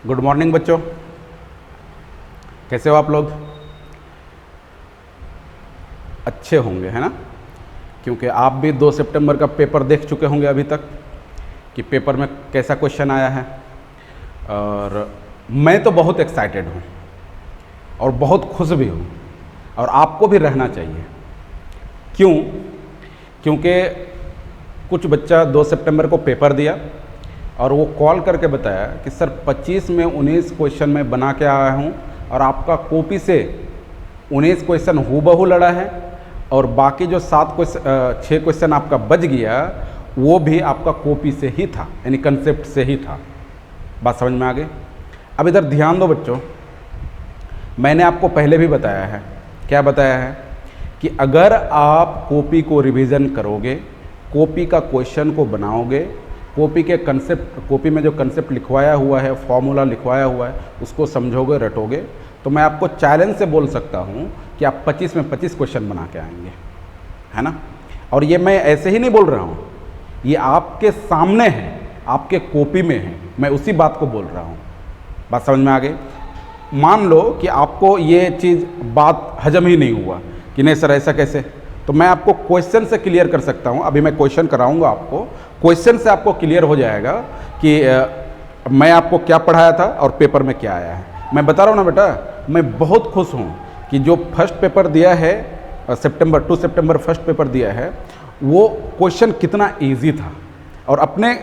Good morning बच्चों, कैसे हो आप लोग? अच्छे होंगे, है ना? क्योंकि आप भी 2 सितंबर का पेपर देख चुके होंगे अभी तक कि पेपर में कैसा क्वेश्चन आया है। और मैं तो बहुत एक्साइटेड हूँ और बहुत खुश भी हूँ, और आपको भी रहना चाहिए। क्यों? क्योंकि कुछ बच्चा 2 सितंबर को पेपर दिया और वो कॉल करके बताया कि सर 25 में 19 क्वेश्चन मैं बना के आया हूँ और आपका कॉपी से 19 क्वेश्चन हूबहू लड़ा है, और बाकी जो 6 क्वेश्चन आपका बच गया वो भी आपका कॉपी से ही था, यानी कंसेप्ट से ही था। बात समझ में आ गई? अब इधर ध्यान दो बच्चों, मैंने आपको पहले भी बताया है। क्या बताया है? कि अगर आप कॉपी को रिवीजन करोगे, कॉपी का क्वेश्चन को बनाओगे, कॉपी के कंसेप्ट, कॉपी में जो कंसेप्ट लिखवाया हुआ है, फॉर्मूला लिखवाया हुआ है, उसको समझोगे, रटोगे, तो मैं आपको चैलेंज से बोल सकता हूँ कि आप 25 में 25 क्वेश्चन बना के आएंगे, है ना? और ये मैं ऐसे ही नहीं बोल रहा हूँ, ये आपके सामने है, आपके कॉपी में है, मैं उसी बात को बोल रहा हूँ। बात समझ में आ गई? मान लो कि आपको ये चीज़ बात हजम ही नहीं हुआ कि नहीं सर ऐसा कैसे, तो मैं आपको क्वेश्चन से क्लियर कर सकता हूँ। अभी मैं क्वेश्चन कराऊंगा आपको, क्वेश्चन से आपको क्लियर हो जाएगा कि मैं आपको क्या पढ़ाया था और पेपर में क्या आया है। मैं बता रहा हूँ ना बेटा, मैं बहुत खुश हूँ कि जो फर्स्ट पेपर दिया है 2 सितंबर फर्स्ट पेपर दिया है, वो क्वेश्चन कितना ईजी था और अपने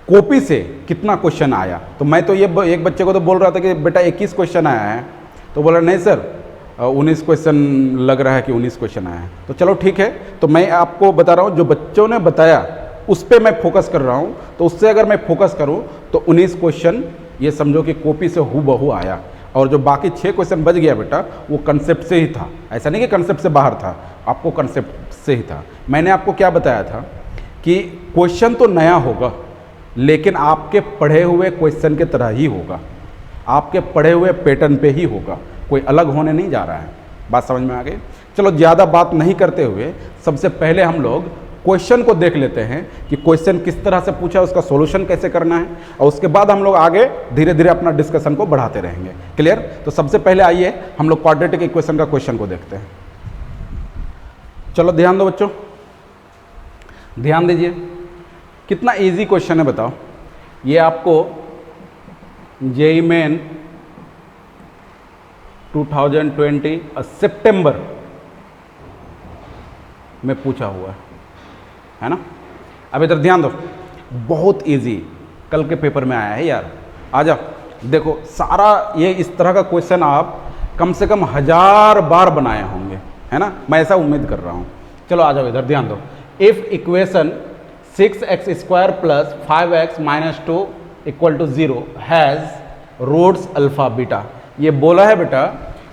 कॉपी से कितना क्वेश्चन आया। तो मैं तो ये एक बच्चे को तो बोल रहा था कि बेटा 21 क्वेश्चन आया है, तो बोला नहीं सर 19 क्वेश्चन लग रहा है कि 19 क्वेश्चन आया है। तो चलो ठीक है, तो मैं आपको बता रहा हूँ जो बच्चों ने बताया उस पर मैं फोकस कर रहा हूँ, तो उससे अगर मैं फोकस करूँ तो 19 क्वेश्चन ये समझो कि कॉपी से हूबहू आया, और जो बाकी 6 क्वेश्चन बच गया बेटा वो कंसेप्ट से ही था। ऐसा नहीं कि कंसेप्ट से बाहर था, आपको कंसेप्ट से ही था। मैंने आपको क्या बताया था कि क्वेश्चन तो नया होगा लेकिन आपके पढ़े हुए क्वेश्चन के तरह ही होगा, आपके पढ़े हुए पैटर्न पे ही होगा, कोई अलग होने नहीं जा रहा है। बात समझ में आ गई? चलो ज़्यादा बात नहीं करते हुए सबसे पहले हम लोग क्वेश्चन को देख लेते हैं कि क्वेश्चन किस तरह से पूछा, उसका सॉल्यूशन कैसे करना है, और उसके बाद हम लोग आगे धीरे धीरे अपना डिस्कशन को बढ़ाते रहेंगे। क्लियर? तो सबसे पहले आइए हम लोग क्वाड्रेटिक इक्वेशन का क्वेश्चन को देखते हैं। चलो ध्यान दो बच्चों, ध्यान दीजिए, कितना इजी क्वेश्चन है बताओ। ये आपको जेईई मेन 2020 सितंबर में पूछा हुआ है ना? अब इधर ध्यान दो, बहुत इजी, कल के पेपर में आया है यार। आ जाओ, देखो सारा ये इस तरह का क्वेश्चन आप कम से कम 1000 बार बनाए होंगे, है ना? मैं ऐसा उम्मीद कर रहा हूँ। चलो आ जाओ इधर, ध्यान दो। If equation 6x² + 5x - 2 = 0 has roots alpha beta. ये बोला है बेटा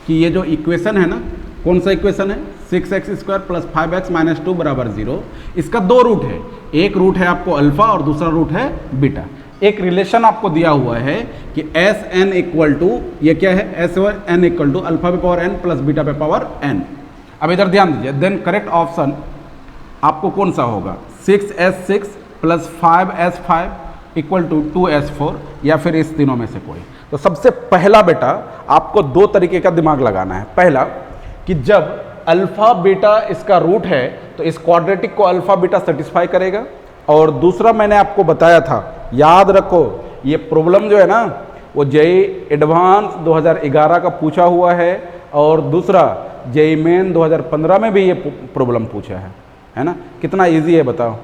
कि ये जो इक्वेशन है ना, कौन सा इक्वेशन है? 6x² + 5x - 2 = 0। इसका 2 रूट है, एक रूट है आपको अल्फा और दूसरा रूट है बीटा। एक रिलेशन आपको दिया हुआ है कि Sn = ये क्या है? Sn = α⁴n + β⁴n। अब इधर ध्यान दीजिए, देन करेक्ट ऑप्शन आपको कौन सा होगा? 6s6 + 5s5 = 2s4, या फिर इस तीनों में से कोई। तो सबसे पहला बेटा आपको 2 तरीके का दिमाग लगाना है। पहला कि जब अल्फा बीटा इसका रूट है तो इस क्वाड्रेटिक को अल्फा बीटा सेटिस्फाई करेगा, और दूसरा मैंने आपको बताया था, याद रखो ये प्रॉब्लम जो है ना वो जेईई एडवांस 2011 का पूछा हुआ है, और दूसरा जेईई मेन 2015 में भी ये प्रॉब्लम पूछा है ना? कितना इजी है बताओ,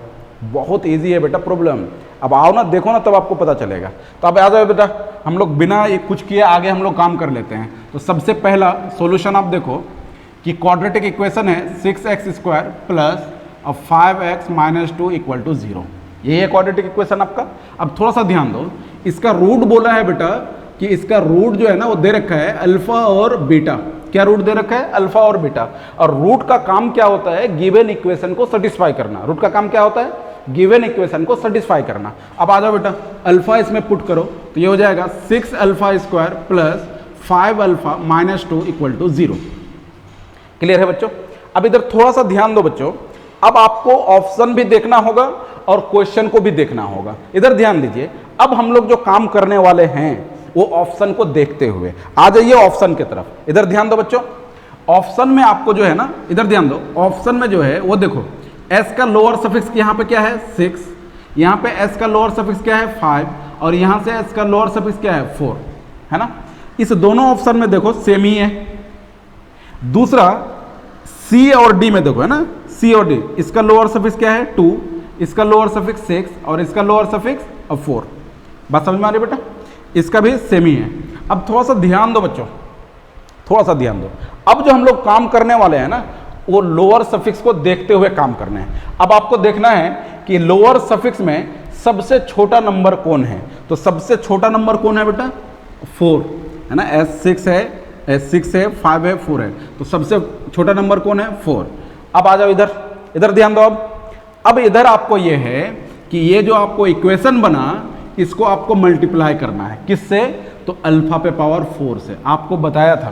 बहुत इजी है बेटा प्रॉब्लम। अब आओ ना, देखो ना, तब आपको पता चलेगा। तो अब आ जाओ बेटा, हम लोग बिना कुछ किए आगे हम लोग काम कर लेते हैं। तो सबसे पहला सॉल्यूशन आप देखो कि क्वाड्रेटिक इक्वेशन है 6x² + 5x - 2 = 0। यही है क्वाड्रेटिक इक्वेशन आपका। अब थोड़ा सा ध्यान दो, इसका रूट बोला है बेटा कि इसका रूट जो है ना वो दे रखा है अल्फा और बीटा। क्या रूट दे रखा है? अल्फा और बीटा। और रूट का काम क्या होता है? गिवन इक्वेशन को सेटिस्फाई करना। रूट का काम क्या होता है? गिवन इक्वेशन को सेटिस्फाई करना। अब आ जाओ बेटा, अल्फा इसमें पुट करो तो ये हो जाएगा 6α² + 5α - 2 = 0। क्लियर है बच्चों? अब इधर थोड़ा सा ध्यान दो बच्चों, अब आपको ऑप्शन भी देखना होगा और क्वेश्चन को भी देखना होगा। इधर ध्यान दीजिए, अब हम लोग जो काम करने वाले हैं वो ऑप्शन को देखते हुए, आ जाइए ऑप्शन की तरफ, इधर ध्यान दो बच्चों। ऑप्शन में आपको जो है ना, इधर ध्यान दो, ऑप्शन में जो है वो देखो, एस का लोअर सफिक्स यहाँ पे क्या है 6, यहाँ पे एस का लोअर सफिक्स क्या है 5, और यहाँ से एस का लोअर सफिक्स क्या है 4, है ना। इस दोनों ऑप्शन में देखो सेम ही है। दूसरा सी और डी में देखो, है ना, सी और डी, इसका लोअर सफिक्स क्या है 2, इसका लोअर सफिक्स 6 और इसका लोअर सफिक्स 4। बात समझ में आ रही बेटा, इसका भी सेम ही है। अब थोड़ा सा ध्यान दो बच्चों, थोड़ा सा ध्यान दो। अब जो हम लोग काम करने वाले हैं ना, वो लोअर सफिक्स को देखते हुए काम करने हैं। अब आपको देखना है कि लोअर सफिक्स में सबसे छोटा नंबर कौन है। तो सबसे छोटा नंबर कौन है बेटा 4, है ना, S6 है, S6 है, 5 है, 4 है, तो सबसे छोटा नंबर कौन है 4। अब आ जाओ इधर, इधर ध्यान दो। अब इधर आपको ये है कि ये जो आपको इक्वेशन बना, इसको आपको मल्टीप्लाई करना है, किससे, तो अल्फा पे पावर 4 से। आपको बताया था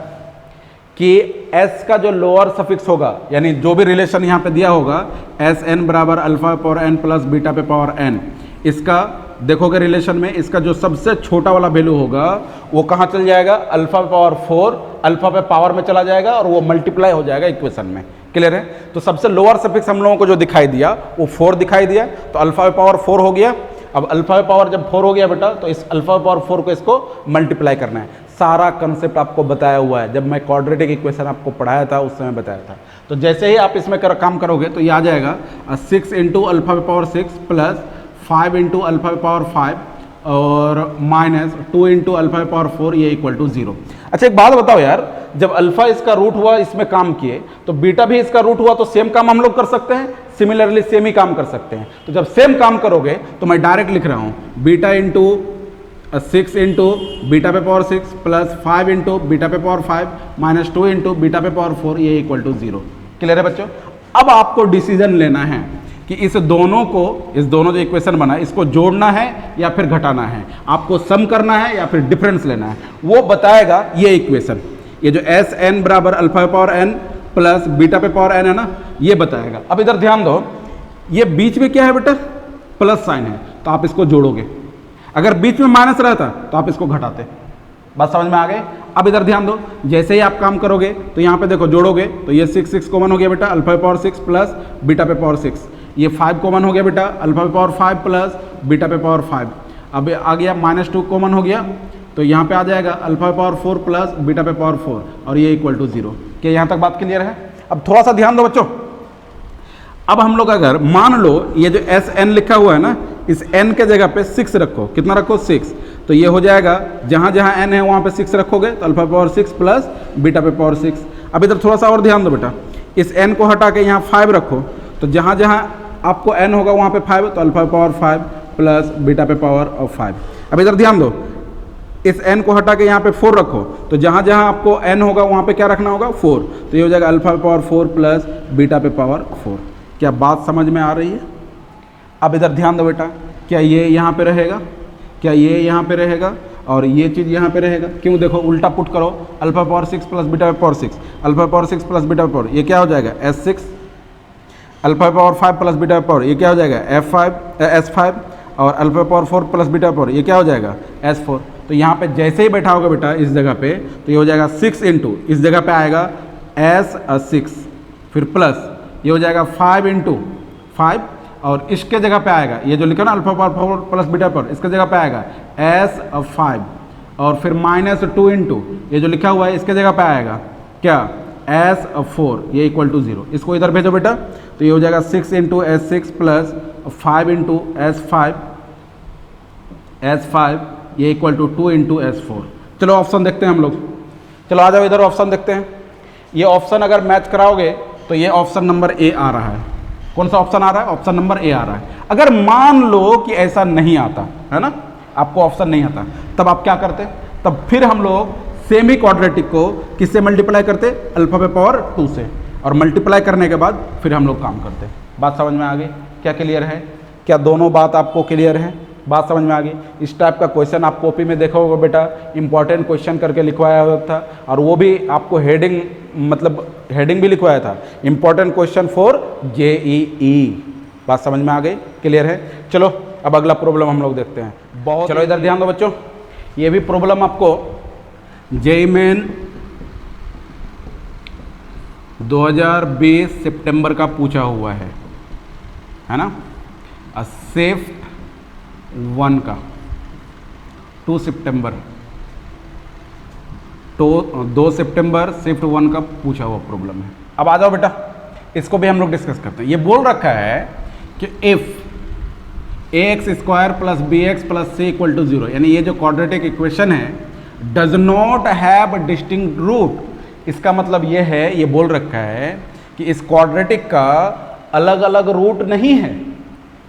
कि s का जो लोअर सफिक्स होगा, यानी जो भी रिलेशन यहाँ पे दिया होगा, एस एन बराबर अल्फा पे पावर n प्लस बीटा पे पावर n, इसका देखोगे रिलेशन में, इसका जो सबसे छोटा वाला वैल्यू होगा वो कहाँ चल जाएगा, अल्फा पे पावर 4, अल्फा पे पावर में चला जाएगा और वो मल्टीप्लाई हो जाएगा इक्वेशन में। क्लियर है। तो सबसे लोअर सफिक्स हम लोगों को जो दिखाई दिया वो 4 दिखाई दिया, तो अल्फा पे पावर 4 हो गया। अब अल्फा पे पावर जब 4 हो गया बेटा, तो इस अल्फा पे पावर 4 को इसको मल्टीप्लाई करना है। सारा कंसेप्ट आपको बताया हुआ है, जब मैं क्वाड्रेटिक इक्वेशन आपको पढ़ाया था उस समय बताया था। तो जैसे ही आप इसमें काम करोगे तो ये आ जाएगा 6 इंटू अल्फा पे पावर 6 प्लस 5 इंटू अल्फा पे पावर 5 और माइनस 2 इंटू अल्फा पे पावर 4, ये इक्वल टू 0। अच्छा एक बात बताओ यार, जब अल्फा इसका रूट हुआ, इसमें काम किए, तो बीटा भी इसका रूट हुआ, तो सेम काम हम लोग कर सकते हैं, सिमिलरली सेम ही काम कर सकते हैं। तो जब सेम काम करोगे तो मैं डायरेक्ट लिख रहा हूँ बीटा इंटू 6 इंटू बीटा पे पावर 6 प्लस 5 इंटू बीटा पे पावर 5 माइनस 2 इंटू बीटा पे पावर 4, ये इक्वल टू 0। क्लियर है बच्चों। अब आपको डिसीजन लेना है कि इस दोनों को, इस दोनों जो इक्वेशन बना है, इसको जोड़ना है या फिर घटाना है, आपको सम करना है या फिर डिफरेंस लेना है, वो बताएगा ये इक्वेशन। ये जो एस एन बराबर अल्फा पे पावर n प्लस बीटा पे पावर n है ना, ये बताएगा। अब इधर ध्यान दो, ये बीच में क्या है बेटा, प्लस साइन है, तो आप इसको जोड़ोगे। अगर बीच में माइनस रहता तो आप इसको घटाते। बात समझ में आ गए। अब इधर ध्यान दो, जैसे ही आप काम करोगे तो यहाँ पे देखो जोड़ोगे, तो ये 6 कॉमन हो गया बेटा, अल्फा पे पावर 6 प्लस बीटा पे पावर 6, ये 5 कॉमन हो गया बेटा, अल्फा पे पावर 5 प्लस बीटा पे पावर 5। अब आ गया -2 कॉमन हो गया, तो यहाँ पे आ जाएगा अल्फा पे पावर 4 प्लस बीटा पे पावर 4 और ये इक्वल टू 0। क्या यहाँ तक बात क्लियर है। अब थोड़ा सा ध्यान दो बच्चों। अब हम लोग अगर मान लो ये जो एस एन लिखा हुआ है ना, इस n के जगह पे 6 रखो, कितना रखो 6, तो ये हो जाएगा जहाँ जहाँ n है वहाँ पे 6 रखोगे तो अल्फा पे पावर 6 प्लस बीटा पे पावर 6। अब इधर थोड़ा सा और ध्यान दो बेटा, इस n को हटा के यहाँ 5 रखो, तो जहाँ जहाँ आपको n होगा वहाँ पे 5, तो अल्फा पे पावर 5 प्लस बीटा पे पावर 5। अब इधर ध्यान दो, इस n को हटा के यहाँ पे 4 रखो, तो जहाँ जहाँ आपको n होगा वहाँ पे क्या रखना होगा 4, तो ये हो जाएगा अल्फा पे पावर 4 प्लस बीटा पे पावर 4। क्या बात समझ में आ रही है। अब इधर ध्यान दो बेटा, क्या ये यहाँ पे रहेगा, क्या ये यहाँ पे रहेगा और ये चीज़ यहाँ पे रहेगा। क्यों, देखो उल्टा पुट करो, अल्फा पावर 6 प्लस बीटा पे power 6, alpha power 6 plus beta पे पावर, ये क्या हो जाएगा S6, alpha power 5 plus beta पे पावर, ये क्या हो जाएगा S5, और अल्फा पावर 4 प्लस बीटा पे पावर, ये क्या हो जाएगा S4। तो यहाँ पे जैसे ही बैठा होगा बेटा इस जगह पे, तो ये हो जाएगा 6 इंटू, इस जगह पे आएगा S6, फिर प्लस ये हो जाएगा 5 इंटू 5, और इसके जगह पे आएगा ये जो लिखा ना अल्फा पावर 4 प्लस बीटा पर, इसके जगह पे आएगा S5, और फिर -2 इंटू ये जो लिखा हुआ है इसके जगह पे आएगा क्या S4, ये इक्वल टू 0। इसको इधर भेजो बेटा, तो ये हो जाएगा 6 into S6 plus 5 into S5, ये इक्वल टू 2 इंटू S4। चलो ऑप्शन देखते हैं हम लोग, चलो आ जाओ इधर ऑप्शन देखते हैं। ये ऑप्शन अगर मैच कराओगे तो ये ऑप्शन नंबर ए आ रहा है। कौन सा ऑप्शन आ रहा है, ऑप्शन नंबर ए आ रहा है। अगर मान लो कि ऐसा नहीं आता है ना, आपको ऑप्शन नहीं आता, तब आप क्या करते, तब फिर हम लोग सेमी क्वाड्रेटिक को किससे मल्टीप्लाई करते, अल्फा पे पावर 2 से, और मल्टीप्लाई करने के बाद फिर हम लोग काम करते। बात समझ में आ गई। क्या क्लियर है, क्या दोनों बात आपको क्लियर है, बात समझ में आ गई। इस टाइप का क्वेश्चन आप कॉपी में देखा होगा बेटा, इंपॉर्टेंट क्वेश्चन करके लिखवाया हुआ था, और वो भी आपको हेडिंग, मतलब हेडिंग भी लिखवाया था, इंपॉर्टेंट क्वेश्चन फॉर JEE। बात समझ में आ गई, क्लियर है। चलो अब अगला प्रॉब्लम हम लोग देखते हैं। बहुत चलो इधर ध्यान दो बच्चों, ये भी प्रॉब्लम आपको जेईई मेन 2020 सितंबर का पूछा हुआ है ना, शिफ्ट 1 का 2 सितंबर, तो 2 सितंबर शिफ्ट 1 का पूछा हुआ प्रॉब्लम है। अब आ जाओ बेटा, इसको भी हम लोग डिस्कस करते हैं। ये बोल रखा है कि if ax² plus bx plus c equal to 0, यानी ये जो क्वाड्रेटिक इक्वेशन है does not have distinct root. इसका मतलब ये है, ये बोल रखा है कि इस क्वाड्रेटिक का अलग अलग रूट नहीं है,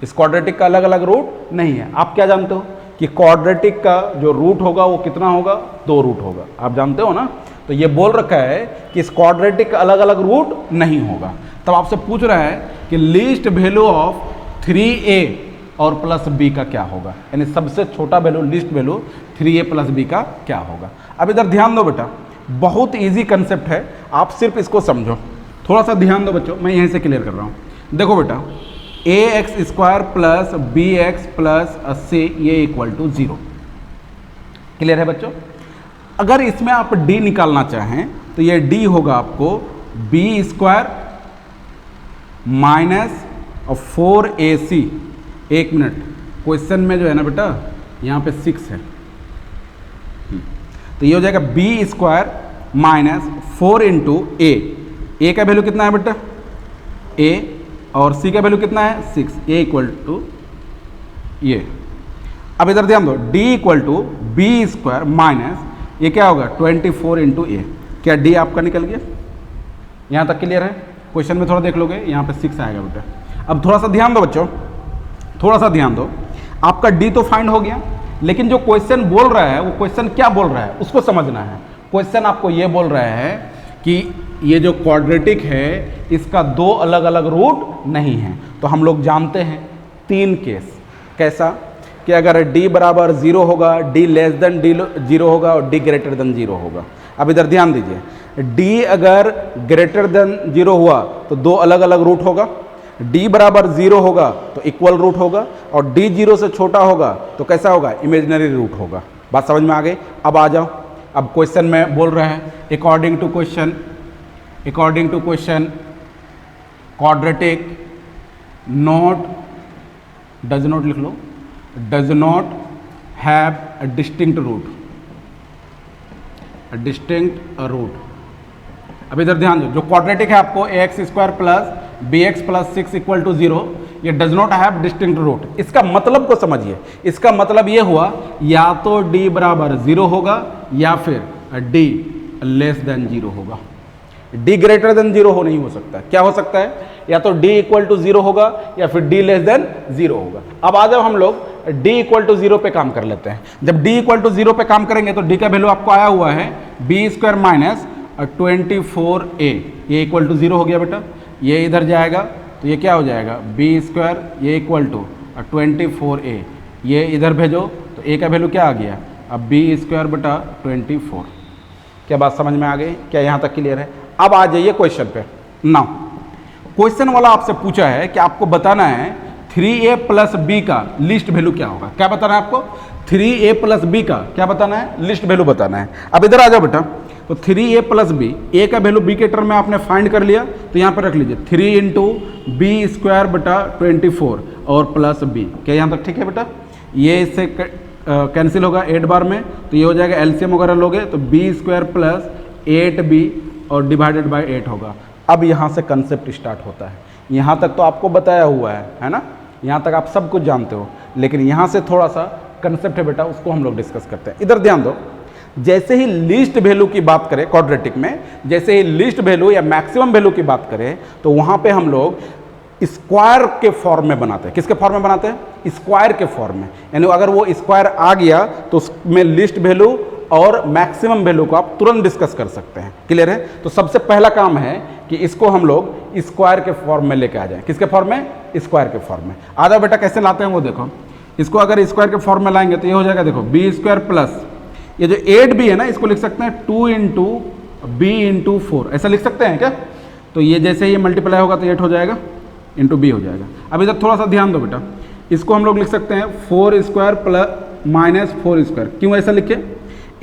इस क्वाड्रेटिक का अलग अलग रूट नहीं है। आप क्या जानते हो कि क्वाड्रेटिक का जो रूट होगा वो कितना होगा, 2 रूट होगा, आप जानते हो ना। तो ये बोल रखा है कि इस क्वाड्रेटिक का अलग अलग रूट नहीं होगा। तब आपसे पूछ रहा है कि लीस्ट वैल्यू ऑफ 3a और प्लस b का क्या होगा, यानी सबसे छोटा value, least value 3a plus b का क्या होगा। अब इधर ध्यान दो बेटा, बहुत इजी कंसेप्ट है, आप सिर्फ इसको समझो, थोड़ा सा ध्यान दो बच्चों, मैं यहीं से क्लियर कर रहा हूँ। देखो बेटा, ax² plus bx plus c ये इक्वल टू 0, क्लियर है बच्चों। अगर इसमें आप d निकालना चाहें तो ये d होगा आपको b² माइनस 4ac। एक मिनट, क्वेश्चन में जो है ना बेटा यहाँ पे 6 है, तो ये हो जाएगा b² माइनस 4 इंटू a का वैल्यू कितना है बेटा a, और c का वैल्यू कितना है 6, a इक्वल टू ये। अब इधर ध्यान दो, d equal to b² minus ये क्या होगा 24 इंटू a। क्या d आपका निकल गया? यहाँ तक क्लियर है? क्वेश्चन में थोड़ा देख लोगे, यहाँ पे 6 आएगा बेटा। अब थोड़ा सा ध्यान दो बच्चों, थोड़ा सा ध्यान दो, आपका d तो फाइंड हो गया, लेकिन जो क्वेश्चन बोल रहा है वो क्वेश्चन क्या बोल रहा है उसको समझना है। क्वेश्चन आपको ये बोल रहा है कि ये जो क्वाड्रेटिक है इसका 2 अलग अलग रूट नहीं है। तो हम लोग जानते हैं 3 केस, कैसा कि अगर d बराबर 0 होगा, d लेस देन 0 होगा और d ग्रेटर देन 0 होगा। अब इधर ध्यान दीजिए, d अगर ग्रेटर देन 0 हुआ तो 2 अलग अलग रूट होगा, d बराबर 0 होगा तो इक्वल रूट होगा, और d 0 से छोटा होगा तो कैसा होगा, इमेजिनरी रूट होगा। बात समझ में आ गई? अब आ जाओ, अब क्वेश्चन में बोल रहे हैं according to question quadratic does not लिख लो, does not have a distinct root. अब इधर ध्यान दो, जो क्वाड्रेटिक है आपको ax² plus bx plus 6 equal to 0, ये does not have distinct root. इसका मतलब को समझिए, इसका मतलब ये हुआ या तो d बराबर 0 होगा या फिर d लेस देन 0 होगा। d ग्रेटर देन 0 नहीं हो सकता। क्या हो सकता है? या तो d इक्वल टू 0 होगा या फिर d लेस देन 0 होगा। अब आ जाओ हम लोग d इक्वल टू 0 पे काम कर लेते हैं। जब d इक्वल टू 0 पे काम करेंगे तो d का वैल्यू आपको आया हुआ है b² माइनस 24a, ये इक्वल टू 0 हो गया बेटा। ये इधर जाएगा तो ये क्या हो जाएगा b², ये इक्वल टू 24a, ये इधर भेजो तो a का वैल्यू क्या आ गया, अब b² बटा 24। क्या बात समझ में आ गई? क्या यहाँ तक क्लियर है? अब आ जाइए क्वेश्चन पे। नाउ क्वेश्चन वाला आपसे पूछा है कि आपको बताना है 3a प्लस b का लिस्ट वैल्यू क्या होगा। क्या बताना है आपको? 3a प्लस b का क्या बताना है? लिस्ट वैल्यू बताना है। अब इधर आ जाओ बेटा, तो 3a प्लस b, a का वैल्यू b के टर्म में आपने फाइंड कर लिया तो यहाँ पर रख लीजिए 3 इंटू b² बटा 24 और प्लस b। क्या यहाँ तक ठीक है बेटा? ये इससे कैंसिल होगा 8 बार में, तो ये हो जाएगा एलसीएम वगैरह लोगे तो b² प्लस 8b और डिवाइडेड बाय 8 होगा। अब यहाँ से कंसेप्ट स्टार्ट होता है। यहाँ तक तो आपको बताया हुआ है ना, यहाँ तक आप सब कुछ जानते हो, लेकिन यहाँ से थोड़ा सा कंसेप्ट है बेटा, उसको हम लोग डिस्कस करते हैं। इधर ध्यान दो, जैसे ही लीस्ट वैल्यू की बात करें क्वाड्रेटिक में, जैसे ही लीस्ट वैल्यू या मैक्सिमम वैल्यू की बात करें तो वहाँ पे हम लोग स्क्वायर के फॉर्म में बनाते हैं। किसके फॉर्म में बनाते हैं? स्क्वायर के फॉर्म में। यानी अगर वो स्क्वायर आ गया तो उसमें लिस्ट वैल्यू और मैक्सिमम वैल्यू को आप तुरंत डिस्कस कर सकते हैं। क्लियर है? तो सबसे पहला काम है कि इसको हम लोग स्क्वायर के फॉर्म में लेके आ जाएं। किसके फॉर्म में? स्क्वायर के फॉर्म में। आ जाओ बेटा, कैसे लाते हैं वो देखो। इसको अगर स्क्वायर के फॉर्म में लाएंगे तो ये हो जाएगा, देखो b² प्लस ये जो 8b है ना, इसको लिख सकते हैं 2 इंटू b इंटू 4, ऐसा लिख सकते हैं क्या? तो ये जैसे ये मल्टीप्लाई होगा तो 8 हो जाएगा इंटू b हो जाएगा। अब इधर थोड़ा सा ध्यान दो बेटा, इसको हम लोग लिख सकते हैं 4 स्क्वायर प्लस माइनस 4 स्क्वायर। क्यों ऐसा लिखे?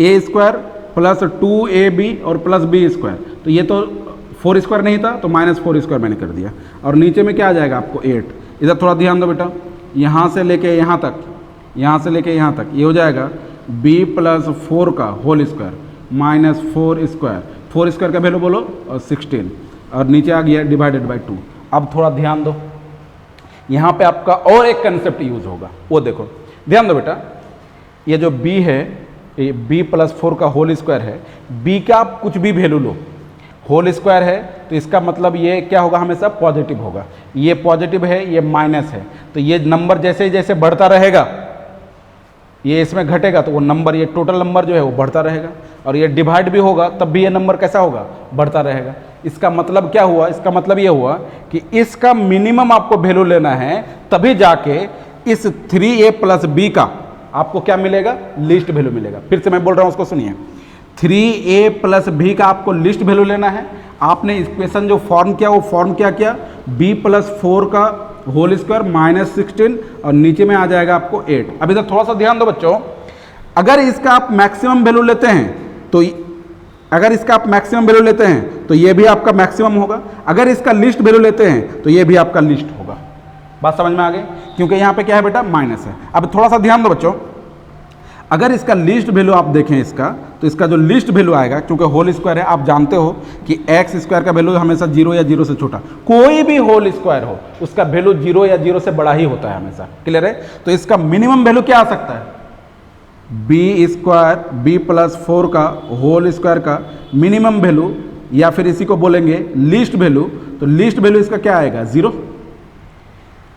ए स्क्वायर प्लस 2ab और प्लस बी स्क्वायर, तो ये तो 4 स्क्वायर नहीं था तो माइनस 4 स्क्वायर मैंने कर दिया। और नीचे में क्या आ जाएगा आपको 8। इधर थोड़ा ध्यान दो बेटा, यहाँ से लेके यहाँ तक, यहाँ से लेके यहाँ तक ये हो जाएगा b प्लस 4 का whole square minus 4 square. 4 square का वैल्यू बोलो और 16, और नीचे आ गया डिवाइडेड बाई 2। अब थोड़ा ध्यान दो, यहाँ पे आपका और एक कंसेप्ट यूज होगा, वो देखो, ध्यान दो बेटा। ये जो b है, ये b प्लस 4 का होल स्क्वायर है। b का आप कुछ भी वैल्यू लो, होल स्क्वायर है तो इसका मतलब ये क्या होगा, हमेशा पॉजिटिव होगा। ये पॉजिटिव है, ये माइनस है, तो ये नंबर जैसे जैसे बढ़ता रहेगा, ये इसमें घटेगा तो वो नंबर, ये टोटल नंबर जो है वो बढ़ता रहेगा। और ये डिवाइड भी होगा तब भी ये नंबर कैसा होगा, बढ़ता रहेगा। इसका मतलब क्या हुआ, इसका मतलब ये हुआ कि इसका मिनिमम आपको वैल्यू लेना है, तभी जाके इस 3a प्लस बी का आपको क्या मिलेगा, लिस्ट वैल्यू मिलेगा। फिर से मैं बोल रहा हूँ, उसको सुनिए। 3a प्लस बी का आपको लिस्ट वैल्यू लेना है। आपने इक्वेशन जो फॉर्म किया वो फॉर्म क्या किया, b प्लस 4 का होल स्क्वायर माइनस 16 और नीचे में आ जाएगा आपको 8। अब इधर थोड़ा सा ध्यान दो बच्चों, अगर इसका आप मैक्सिमम वैल्यू लेते हैं तो अगर इसका आप मैक्सिमम वैल्यू लेते हैं तो ये भी आपका मैक्सिमम होगा। अगर इसका लिस्ट वैल्यू लेते हैं तो ये भी आपका लिस्ट होगा। बात समझ में आ गई? क्योंकि यहाँ पे क्या है बेटा, माइनस है। अब थोड़ा सा ध्यान दो बच्चों, अगर इसका लिस्ट वैल्यू आप देखें इसका, तो इसका जो लिस्ट वैल्यू आएगा, क्योंकि होल स्क्वायर है, आप जानते हो कि एक्स स्क्वायर का वैल्यू हमेशा 0 या 0 से छोटा, कोई भी होल स्क्वायर हो उसका वैल्यू 0 या 0 से बड़ा ही होता है हमेशा। क्लियर है? तो इसका मिनिमम वैल्यू क्या आ सकता है, बी स्क्वायर, बी प्लस 4 का होल स्क्वायर का मिनिमम वैल्यू, या फिर इसी को बोलेंगे लिस्ट वैल्यू। तो लिस्ट वैल्यू इसका क्या आएगा, 0।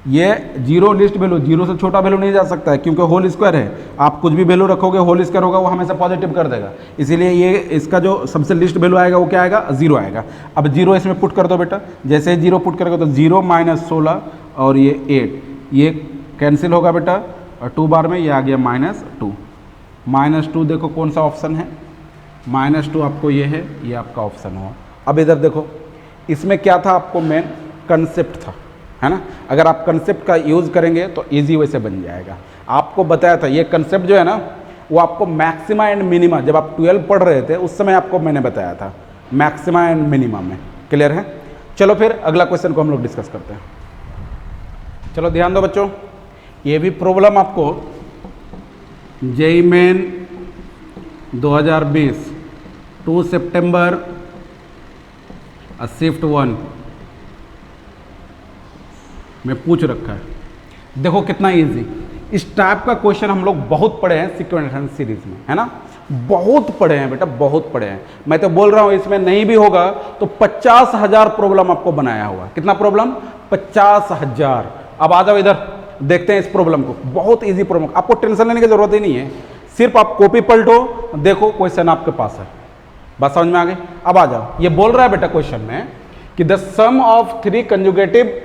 ये 0 लिस्ट वैल्यू, 0 से छोटा वैल्यू नहीं जा सकता है, क्योंकि होल स्क्वायर है। आप कुछ भी वैल्यू रखोगे, होल स्क्वायर होगा, वो हमेशा पॉजिटिव कर देगा। इसीलिए ये इसका जो सबसे लिस्ट वैल्यू आएगा वो क्या आएगा, 0 आएगा। अब 0 इसमें पुट कर दो बेटा, जैसे 0 पुट करोगे तो 0 माइनस 16 और ये 8, ये कैंसिल होगा बेटा, और 2 बार में ये आ गया -2। -2 देखो कौन सा ऑप्शन है, -2 आपको ये है, ये आपका ऑप्शन हुआ। अब इधर देखो, इसमें क्या था, आपको मेन कंसेप्ट था, है ना। अगर आप कंसेप्ट का यूज़ करेंगे तो इजी वैसे बन जाएगा। आपको बताया था ये कंसेप्ट जो है ना, वो आपको मैक्सिमा एंड मिनिमा, जब आप 12 पढ़ रहे थे उस समय आपको मैंने बताया था, मैक्सिमा एंड मिनिमा में। क्लियर है? चलो फिर अगला क्वेश्चन को हम लोग डिस्कस करते हैं। चलो ध्यान दो बच्चों, ये भी प्रॉब्लम आपको जेईई मेन 2020 2 सितंबर शिफ्ट 1 में पूछ रखा है। देखो कितना इजी, इस टाइप का क्वेश्चन हम लोग बहुत पढ़े हैं सीक्वेंस सीरीज में, है ना, बहुत पढ़े हैं बेटा, बहुत पढ़े हैं। मैं तो बोल रहा हूँ इसमें नहीं भी होगा तो 50,000 प्रॉब्लम आपको बनाया हुआ। कितना प्रॉब्लम? 50,000। अब आ जाओ इधर, देखते हैं इस प्रॉब्लम को। बहुत इजी प्रॉब्लम, आपको टेंशन लेने की जरूरत ही नहीं है, सिर्फ आप कॉपी पलटो, देखो क्वेश्चन आपके पास है। बात समझ में आ गई? अब आ जाओ, ये बोल रहा है बेटा क्वेश्चन में कि the sum of 3 conjugative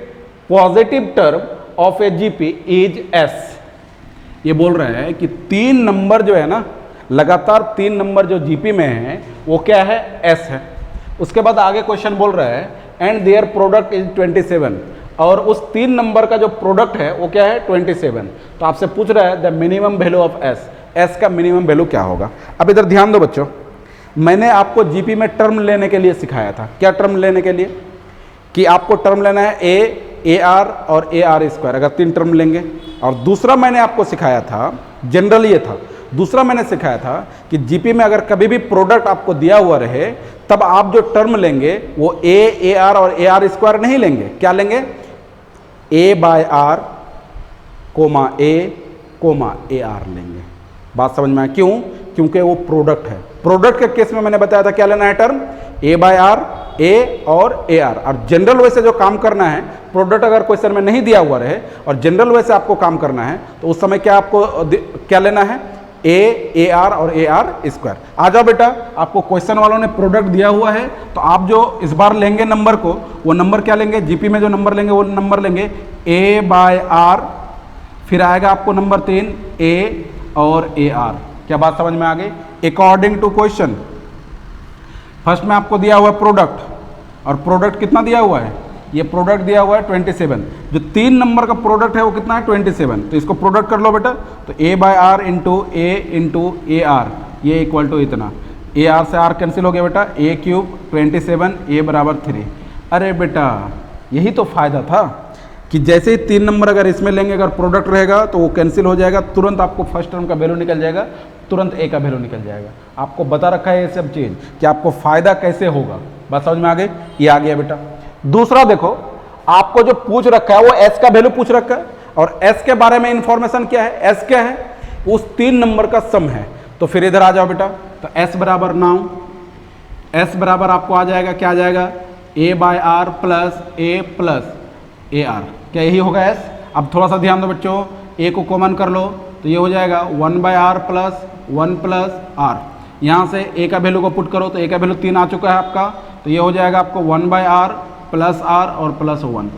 positive term of a GP is S. ये बोल रहा है कि 3 नंबर जो है ना, लगातार 3 नंबर जो जीपी में है वो क्या है, एस है। उसके बाद आगे क्वेश्चन बोल रहा है एंड देयर प्रोडक्ट इज 27, और उस 3 नंबर का जो प्रोडक्ट है वो क्या है, 27। तो आपसे पूछ रहा है the minimum value of S, S का मिनिमम वैल्यू क्या होगा। अब इधर ध्यान दो बच्चों, मैंने आपको जीपी में टर्म लेने के लिए सिखाया था। क्या टर्म लेने के लिए, कि आपको टर्म लेना है ए आर और ए आर स्क्वायर, अगर 3 टर्म लेंगे। और दूसरा मैंने आपको सिखाया था, जनरल ये था, दूसरा मैंने सिखाया था कि जीपी में अगर कभी भी प्रोडक्ट आपको दिया हुआ रहे तब आप जो टर्म लेंगे वो ए आर और ए आर स्क्वायर नहीं लेंगे। क्या लेंगे, a by r comma a r लेंगे। बात समझ में आए? क्यों? क्योंकि वो प्रोडक्ट है। प्रोडक्ट के केस में मैंने बताया था क्या लेना है टर्म, ए बाय आर, ए और ए आर। और जनरल वैसे जो काम करना है, प्रोडक्ट अगर क्वेश्चन में नहीं दिया हुआ रहे और जनरल वैसे आपको काम करना है तो उस समय क्या आपको क्या लेना है, ए आर और ए आर स्क्वायर। आ जाओ बेटा, आपको क्वेश्चन वालों ने प्रोडक्ट दिया हुआ है तो आप जो इस बार लेंगे नंबर को, वो नंबर क्या लेंगे, जीपी में जो नंबर लेंगे वो नंबर लेंगे ए बाय आर, फिर आएगा आपको नंबर 3 ए और ए आर। क्या बात समझ में आ गई? अकॉर्डिंग टू क्वेश्चन, फर्स्ट में आपको दिया हुआ है प्रोडक्ट, और प्रोडक्ट कितना दिया हुआ है, ये प्रोडक्ट दिया हुआ है 27, जो 3 नंबर का प्रोडक्ट है वो कितना है 27, तो इसको प्रोडक्ट कर लो बेटा, तो a/r इंटू ए आर, ये इक्वल टू इतना, ए आर से आर कैंसिल हो गया बेटा, a³ 27 a बराबर 3। अरे बेटा यही तो फ़ायदा था कि जैसे ही 3 नंबर अगर इसमें लेंगे, अगर प्रोडक्ट रहेगा तो वो कैंसिल हो जाएगा, तुरंत आपको फर्स्ट टर्म का वैल्यू निकल जाएगा, तुरंत ए का वैल्यू निकल जाएगा। आपको बता रखा है ये सब चीज़ कि आपको फ़ायदा कैसे होगा, बात समझ में आ गई? ये आ गया बेटा। दूसरा देखो, आपको जो पूछ रखा है वो एस का वैल्यू पूछ रखा है, और एस के बारे में इंफॉर्मेशन क्या है, एस क्या है, उस 3 नंबर का सम है। तो फिर इधर आ जाओ बेटा, तो एस बराबर नाउ, एस बराबर आपको आ जाएगा, क्या आ जाएगा, a/r प्लस ए आर, क्या यही होगा एस? अब थोड़ा सा ध्यान दो बच्चों, ए को कॉमन कर लो तो ये हो जाएगा 1/r प्लस 1 प्लस आर, यहाँ से ए का वैल्यू को पुट करो तो ए का वैल्यू 3 आ चुका है आपका, तो ये हो जाएगा आपको 1/r प्लस आर और प्लस 1।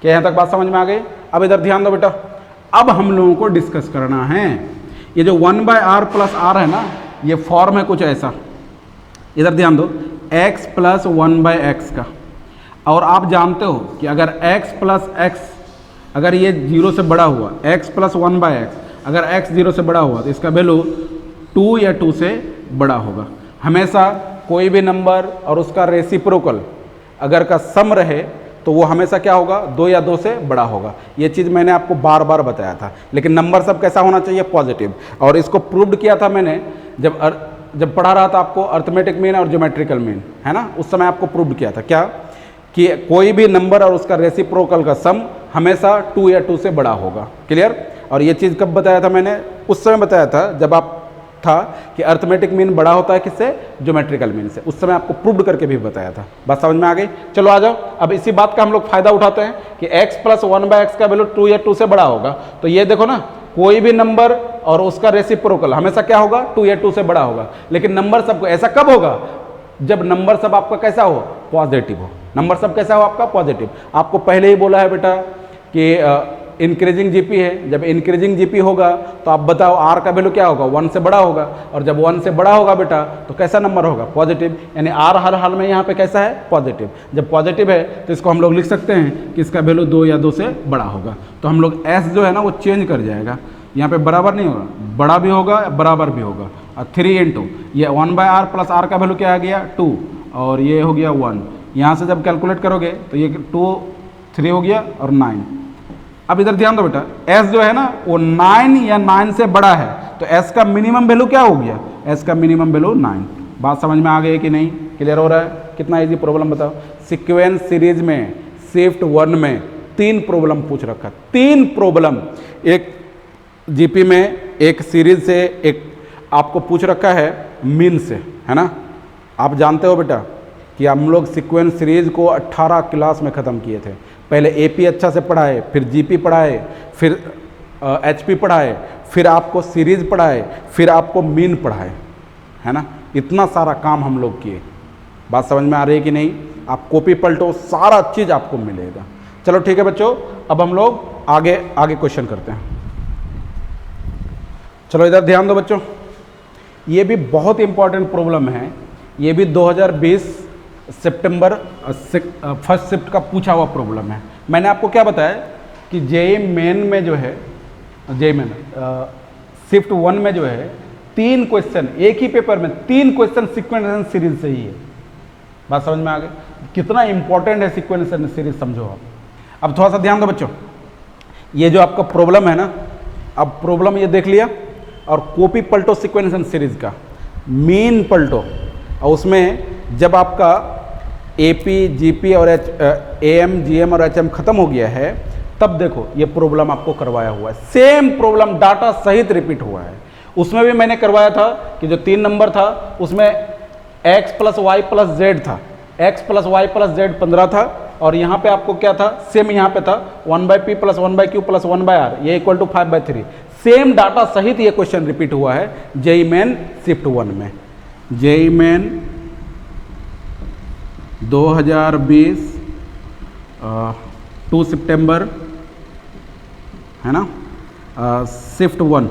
क्या यहाँ तक बात समझ में आ गई? अब इधर ध्यान दो बेटा, अब हम लोगों को डिस्कस करना है, ये जो 1/r प्लस आर है ना, ये फॉर्म है कुछ ऐसा, इधर ध्यान दो, x प्लस 1/x का, और आप जानते हो कि अगर x प्लस x, अगर ये 0 से बड़ा हुआ, x प्लस 1/x, अगर x 0 से बड़ा हुआ तो इसका वैल्यू 2 या 2 से बड़ा होगा। हमेशा कोई भी नंबर और उसका रेसिप्रोकल अगर का सम रहे तो वो हमेशा क्या होगा, 2 या 2 से बड़ा होगा। ये चीज़ मैंने आपको बार बार बताया था, लेकिन नंबर सब कैसा होना चाहिए, पॉजिटिव। और इसको प्रूव्ड किया था मैंने जब पढ़ा रहा था आपको अर्थमेटिक मीन और ज्योमेट्रिकल मीन, है ना, उस समय आपको प्रूव्ड किया था क्या, कि कोई भी नंबर और उसका रेसिप्रोकल का सम हमेशा 2 या 2 से बड़ा होगा। क्लियर? और ये चीज़ कब बताया था मैंने, उस समय बताया था जब आप था कि अर्थमेटिक मीन बड़ा होता है किससे, ज्योमेट्रिकल मीन से, उस समय आपको प्रूव्ड करके भी बताया था। बात समझ में आ गई? चलो आ जाओ, अब इसी बात का हम लोग फायदा उठाते हैं कि x प्लस 1/x का वैल्यू 2 या 2 से बड़ा होगा, तो ये देखो ना, कोई भी नंबर और उसका रेसिप्रोकल हमेशा क्या होगा, 2 या 2 से बड़ा होगा। लेकिन नंबर सबको ऐसा कब होगा, जब नंबर सब आपका कैसा हो, पॉजिटिव हो। नंबर सब कैसा हो आपका, पॉजिटिव। आपको पहले ही बोला है बेटा कि इंक्रीजिंग जीपी है, जब इंक्रीजिंग जीपी होगा तो आप बताओ आर का वैल्यू क्या होगा, 1 से बड़ा होगा, और जब 1 से बड़ा होगा बेटा तो कैसा नंबर होगा, पॉजिटिव। यानी आर हर हाल में यहाँ पे कैसा है, पॉजिटिव। जब पॉजिटिव है तो इसको हम लोग लिख सकते हैं कि इसका वैल्यू 2 या 2 से बड़ा होगा। तो हम लोग एस जो है ना वो चेंज कर जाएगा, यहाँ पे बराबर नहीं होगा, बड़ा भी होगा बराबर भी होगा। और 3 इंटू ये 1/r प्लस आर का वैल्यू क्या आ गया, 2, और ये हो गया 1। यहाँ से जब कैलकुलेट करोगे तो ये 2 3 हो गया और 9। अब इधर ध्यान दो बेटा, s जो है ना वो 9 या 9 से बड़ा है, तो s का मिनिमम वैल्यू क्या हो गया, s का मिनिमम वैल्यू 9। बात समझ में आ गई कि नहीं? क्लियर हो रहा है? कितना इजी प्रॉब्लम बताओ। सीक्वेंस सीरीज में शिफ्ट 1 में 3 प्रॉब्लम पूछ रखा, 3 प्रॉब्लम, एक जीपी में, एक सीरीज से, एक आपको पूछ रखा है मीन से, है ना। आप जानते हो बेटा कि हम लोग सीक्वेंस सीरीज को 18 क्लास में ख़त्म किए थे। पहले एपी अच्छा से पढ़ाए, फिर जीपी पढ़ाए, फिर एचपी पढ़ाए, फिर आपको सीरीज पढ़ाए, फिर आपको मीन पढ़ाए, है ना। इतना सारा काम हम लोग किए। बात समझ में आ रही है कि नहीं? आप कॉपी पलटो, सारा चीज़ आपको मिलेगा। चलो ठीक है बच्चों, अब हम लोग आगे क्वेश्चन करते हैं। चलो इधर ध्यान दो बच्चों, ये भी बहुत इंपॉर्टेंट प्रॉब्लम है। ये भी 2020 सितंबर फर्स्ट शिफ्ट का पूछा हुआ प्रॉब्लम है। मैंने आपको क्या बताया कि जेईई मेन में जो है, जेईई मेन शिफ्ट 1 में जो है 3 क्वेश्चन, एक ही पेपर में 3 क्वेश्चन सीक्वेंस सीरीज से ही है। बात समझ में आ गई? कितना इंपॉर्टेंट है सीक्वेंस सीरीज, समझो आप। अब थोड़ा सा ध्यान दो बच्चों, ये जो आपका प्रॉब्लम है ना, अब प्रॉब्लम ये देख लिया और कॉपी पलटो सीक्वेंस सीरीज का, मीन पलटो, और उसमें जब आपका एपी, जीपी और एएम, जीएम और एचएम खत्म हो गया है, तब देखो ये प्रॉब्लम आपको करवाया हुआ है। सेम प्रॉब्लम डाटा सहित रिपीट हुआ है। उसमें भी मैंने करवाया था कि जो 3 नंबर था उसमें x plus y plus z था, x plus y plus z 15 था, और यहाँ पे आपको क्या था, सेम यहाँ पे था 1/p plus 1/q plus 1/r, ये इक्वल टू 5/3। सेम डाटा सहित ये क्वेश्चन रिपीट हुआ है जेईई मेन शिफ्ट 1 में। जेईई मेन 2020 2 सितंबर, है ना, शिफ्ट 1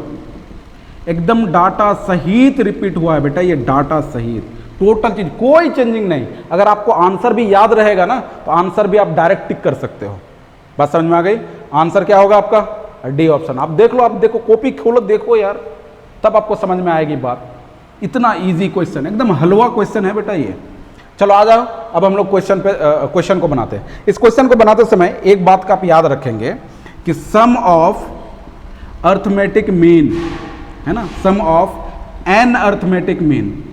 एकदम डाटा सहित रिपीट हुआ है बेटा, ये डाटा सहित टोटल चीज, कोई चेंजिंग नहीं। अगर आपको आंसर भी याद रहेगा ना तो आंसर भी आप डायरेक्ट टिक कर सकते हो। बात समझ में आ गई? आंसर क्या होगा आपका? D option. आप देख लो, आप देखो, कॉपी खोलो, देखो यार, तब आपको समझ में आएगी बात। इतना इजी क्वेश्चन, एकदम हलवा क्वेश्चन है बेटा ये। चलो आ जाओ, अब हम लोग क्वेश्चन को बनाते हैं। इस क्वेश्चन को बनाते समय एक बात का आप याद रखेंगे कि सम ऑफ अर्थमेटिक मीन, है ना, sum of N arithmetic mean,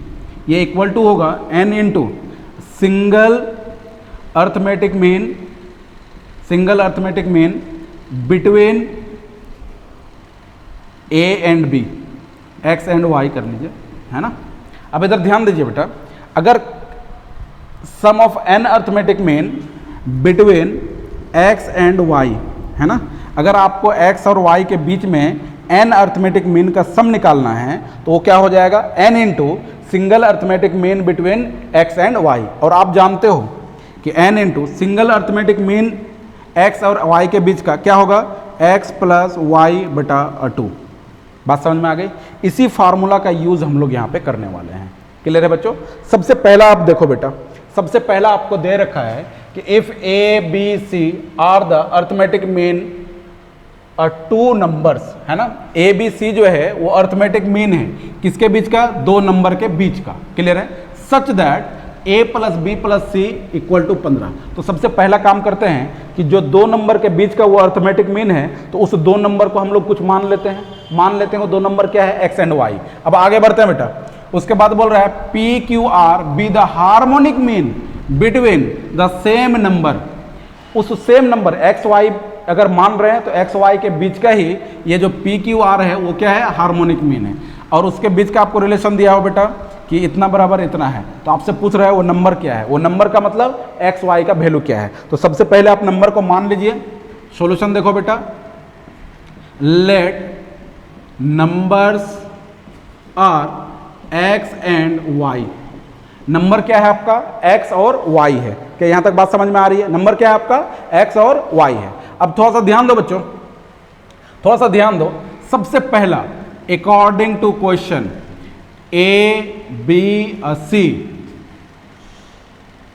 ये इक्वल टू होगा n into single arithmetic mean, single arithmetic mean between a and b, x and y कर लीजिए, है ना। अब इधर ध्यान दीजिए बेटा, अगर sum of N arithmetic mean between x and y, है ना, अगर आपको एक्स और वाई के बीच में एन अर्थमेटिक मीन का सम निकालना है तो वो क्या हो जाएगा? N into single arithmetic mean between x and y. और आप जानते हो कि n into single arithmetic mean x और वाई के बीच का क्या होगा? एक्स प्लस वाई बटा 2। बात समझ में आ गई? इसी फार्मूला का यूज हम लोग यहाँ पे करने वाले हैं। क्लियर है बच्चों? सबसे पहला आप देखो बेटा, सबसे पहला आपको दे रखा है कि if a B c are the arithmetic mean two numbers, है ना। ए बी सी जो है वो अर्थमेटिक मीन है किसके बीच का? दो नंबर के बीच का। क्लियर है? Such that a plus b plus c equal to 15। तो सबसे पहला काम करते हैं कि जो दो नंबर के बीच का वो अर्थमेटिक मीन है, तो उस दो नंबर को हम लोग कुछ मान लेते हैं। वो दो नंबर क्या है? X and y. अब आगे बढ़ते हैं बेटा, उसके बाद बोल रहा है P q R be the harmonic mean between the same number. उस सेम नंबर एक्स वाई अगर मान रहे हैं तो एक्स वाई के बीच का ही ये जो पी क्यू आर है वो क्या है? हार्मोनिक मीन है। और उसके बीच का आपको रिलेशन दिया हो बेटा कि इतना बराबर इतना है, तो आपसे पूछ रहा है वो नंबर क्या है? वो नंबर का मतलब एक्स वाई का वैल्यू क्या है? तो सबसे पहले आप नंबर को मान लीजिए। सॉल्यूशन देखो बेटा, let numbers are x and y. Number क्या है आपका? एक्स और वाई है। क्या यहां तक बात समझ में आ रही है? नंबर क्या है आपका? एक्स और वाई है। अब थोड़ा सा ध्यान दो बच्चों, थोड़ा सा ध्यान दो। सबसे पहला according to question A B C,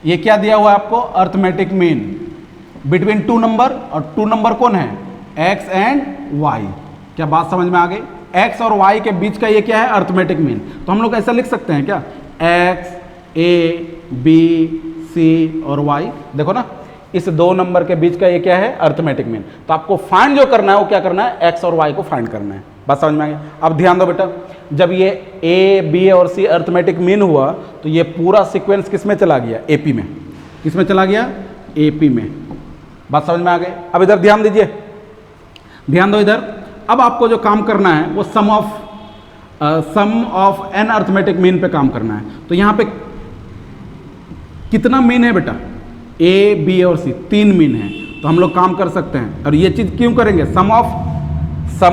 ये क्या दिया हुआ है आपको? Arithmetic mean between two number, और टू नंबर कौन है? X and y. क्या बात समझ में आ गई? एक्स और वाई के बीच का ये क्या है? Arithmetic mean. तो हम लोग ऐसा लिख सकते हैं क्या? एक्स ए बी सी और वाई। देखो ना, इस दो नंबर के बीच का ये क्या है? Arithmetic mean. तो आपको फाइंड जो करना है वो क्या करना है? एक्स और वाई को फाइंड करना है। बात समझ में आ गई? अब ध्यान दो बेटा, जब ये ए बी और सी अर्थमेटिक मीन हुआ तो ये पूरा सीक्वेंस किस में चला गया? एपी में। किस में चला गया? एपी में। बात समझ में आ गई? अब इधर ध्यान दीजिए, ध्यान दो इधर। अब आपको जो काम करना है वो सम ऑफ एन अर्थमेटिक मीन पे काम करना है। तो यहाँ पे कितना मीन है बेटा? ए बी और सी, 3 मीन है। तो हम लोग काम कर सकते हैं। और ये चीज क्यों करेंगे? सम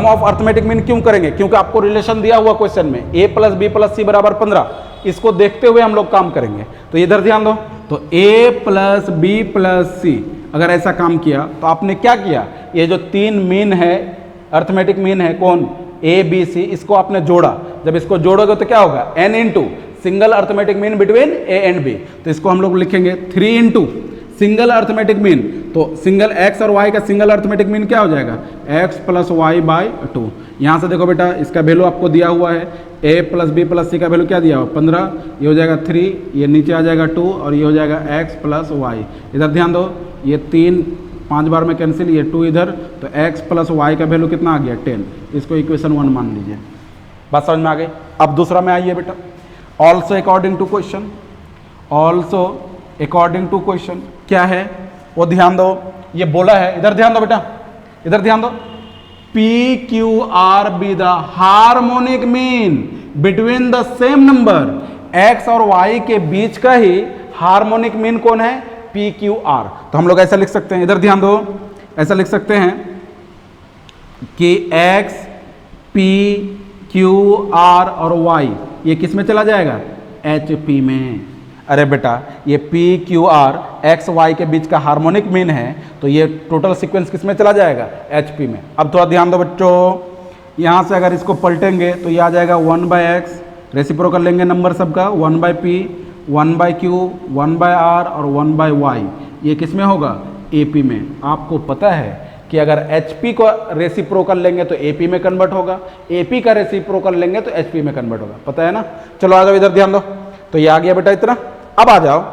ऑफ अर्थमेटिक मीन क्यों करेंगे? क्योंकि आपको रिलेशन दिया हुआ क्वेश्चन में ए प्लस बी प्लस सी बराबर 15, इसको देखते हुए हम लोग काम करेंगे। तो इधर ध्यान दो, तो ए प्लस बी प्लस सी अगर ऐसा काम किया तो आपने क्या किया? ये जो 3 मीन है, अर्थमेटिक मीन है, कौन? ए बी सी, इसको आपने जोड़ा। जब इसको जोड़ोगे तो क्या होगा? N into single arithmetic mean between a and b. तो इसको हम लोग लिखेंगे 3 इंटू सिंगल अर्थमेटिक मीन। तो सिंगल एक्स और वाई का सिंगल अर्थमेटिक मीन क्या हो जाएगा? X plus y by 2। यहाँ से देखो बेटा, इसका वैल्यू आपको दिया हुआ है, ए प्लस बी प्लस सी का वैल्यू क्या दिया हुआ? 15। ये हो जाएगा 3, ये नीचे आ जाएगा 2, और ये हो जाएगा एक्स प्लस वाई। इधर ध्यान दो, ये 3 5 बार में कैंसिल, ये 2 इधर, तो एक्स प्लस वाई का वैल्यू कितना आ गया? 10। इसको इक्वेशन 1 मान लीजिए। बात समझ में आ गई? अब दूसरा में आइए बेटा, also according to question. Also according to question क्या है वो ध्यान दो। ये बोला है, इधर ध्यान दो बेटा, इधर ध्यान दो, P q R be the harmonic mean between the same number. X और वाई के बीच का ही हार्मोनिक मीन कौन है? P q are. तो हम लोग ऐसा लिख सकते हैं, इधर ध्यान दो, ऐसा लिख सकते हैं कि एक्स पी क्यू आर और वाई ये किस में चला जाएगा? एच पी में। अरे बेटा, ये p q r x y के बीच का हार्मोनिक मीन है, तो ये टोटल सीक्वेंस किस में चला जाएगा? एच पी में। अब थोड़ा ध्यान दो बच्चों, यहाँ से अगर इसको पलटेंगे तो ये आ जाएगा 1/x, रेसिप्रोकल लेंगे नंबर सबका 1/p, 1/q, 1/r और 1/y। ये किस में होगा? AP में। आपको पता है कि अगर HP को रेसिप्रोकल लेंगे तो AP में कन्वर्ट होगा, AP का रेसिप्रोकल लेंगे तो HP में कन्वर्ट होगा, पता है ना। चलो आ जाओ इधर ध्यान दो। तो ये आ गया बेटा इतना। अब आ जाओ,